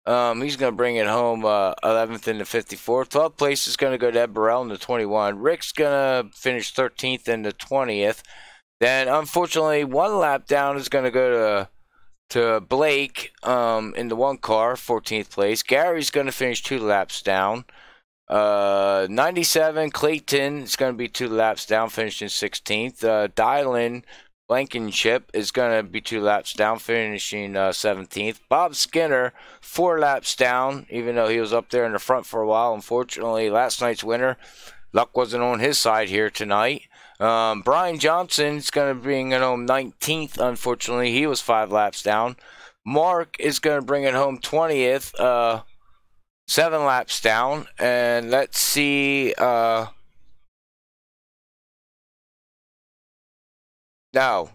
He's going to bring it home 11th in the 54. 12th place is going to go to Ed Burrell in the 21. Rick's going to finish 13th in the 20th. Then, unfortunately, one lap down is going to go to Blake in the 1 car, 14th place. Gary's going to finish 2 laps down. 97, Clayton is going to be 2 laps down, finishing 16th. Dylan Blankenship is going to be 2 laps down, finishing 17th. Bob Skinner, 4 laps down, even though he was up there in the front for a while. Unfortunately, last night's winner, luck wasn't on his side here tonight. Brian Johnson is going to bring it home 19th. Unfortunately, he was 5 laps down. Mark is going to bring it home 20th, 7 laps down. And let's see. No,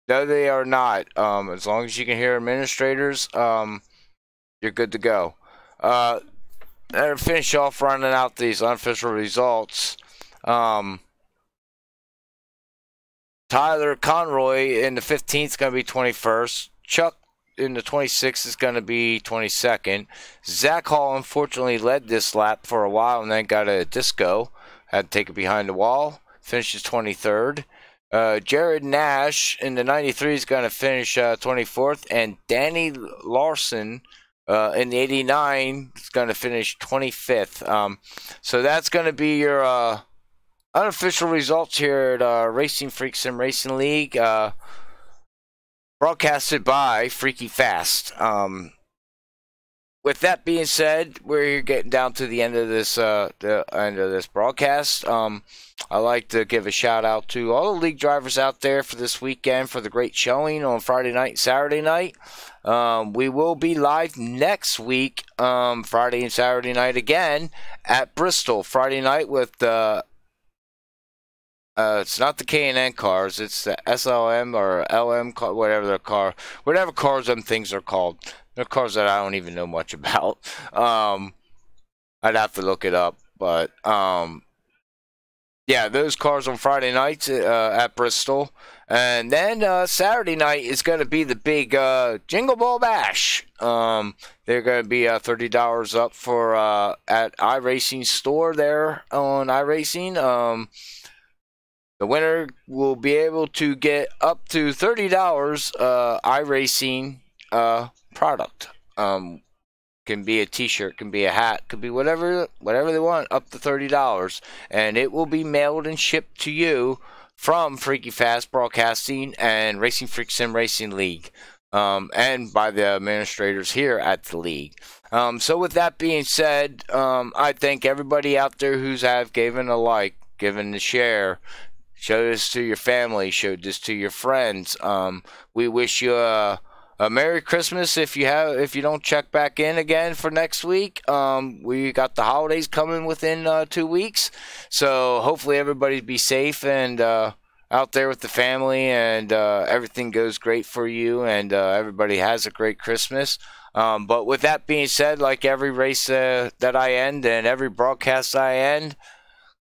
they are not. As long as you can hear administrators, you're good to go. And finish off running out these unofficial results. Tyler Conroy in the 15th is going to be 21st. Chuck in the 26th is going to be 22nd. Zach Hall unfortunately led this lap for a while and then got a disco. Had to take it behind the wall. Finishes 23rd. Jared Nash in the 93 is going to finish 24th. And Danny Larson in the 89 is going to finish 25th. So that's going to be your unofficial results here at Racinfreeks Sim Racing League, broadcasted by FreekyFast. With that being said, we're getting down to the end of this broadcast. I'd like to give a shout out to all the league drivers out there for this weekend for the great showing on Friday night and Saturday night. We will be live next week, Friday and Saturday night again at Bristol. Friday night with the it's not the K&N cars, it's the SLM or LM car, whatever cars them things are called. They're cars that I don't even know much about. I'd have to look it up, but yeah, those cars on Friday nights at Bristol. And then Saturday night is going to be the big Jingle Ball Bash. They're going to be $30 up for at iRacing store there on iRacing. The winner will be able to get up to $30 iRacing product. Can be a t-shirt, can be a hat, could be whatever they want, up to $30. And it will be mailed and shipped to you from FreekyFast Broadcasting and Racinfreeks Sim Racing League. And by the administrators here at the league. So with that being said, I thank everybody out there who's given a like, given a share, showed this to your family, showed this to your friends. We wish you a Merry Christmas if you don't check back in again for next week. We got the holidays coming within 2 weeks, so hopefully everybody be safe and out there with the family, and everything goes great for you, and everybody has a great Christmas. But with that being said, like every race that I end and every broadcast I end,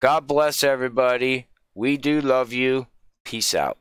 God bless everybody. We do love you. Peace out.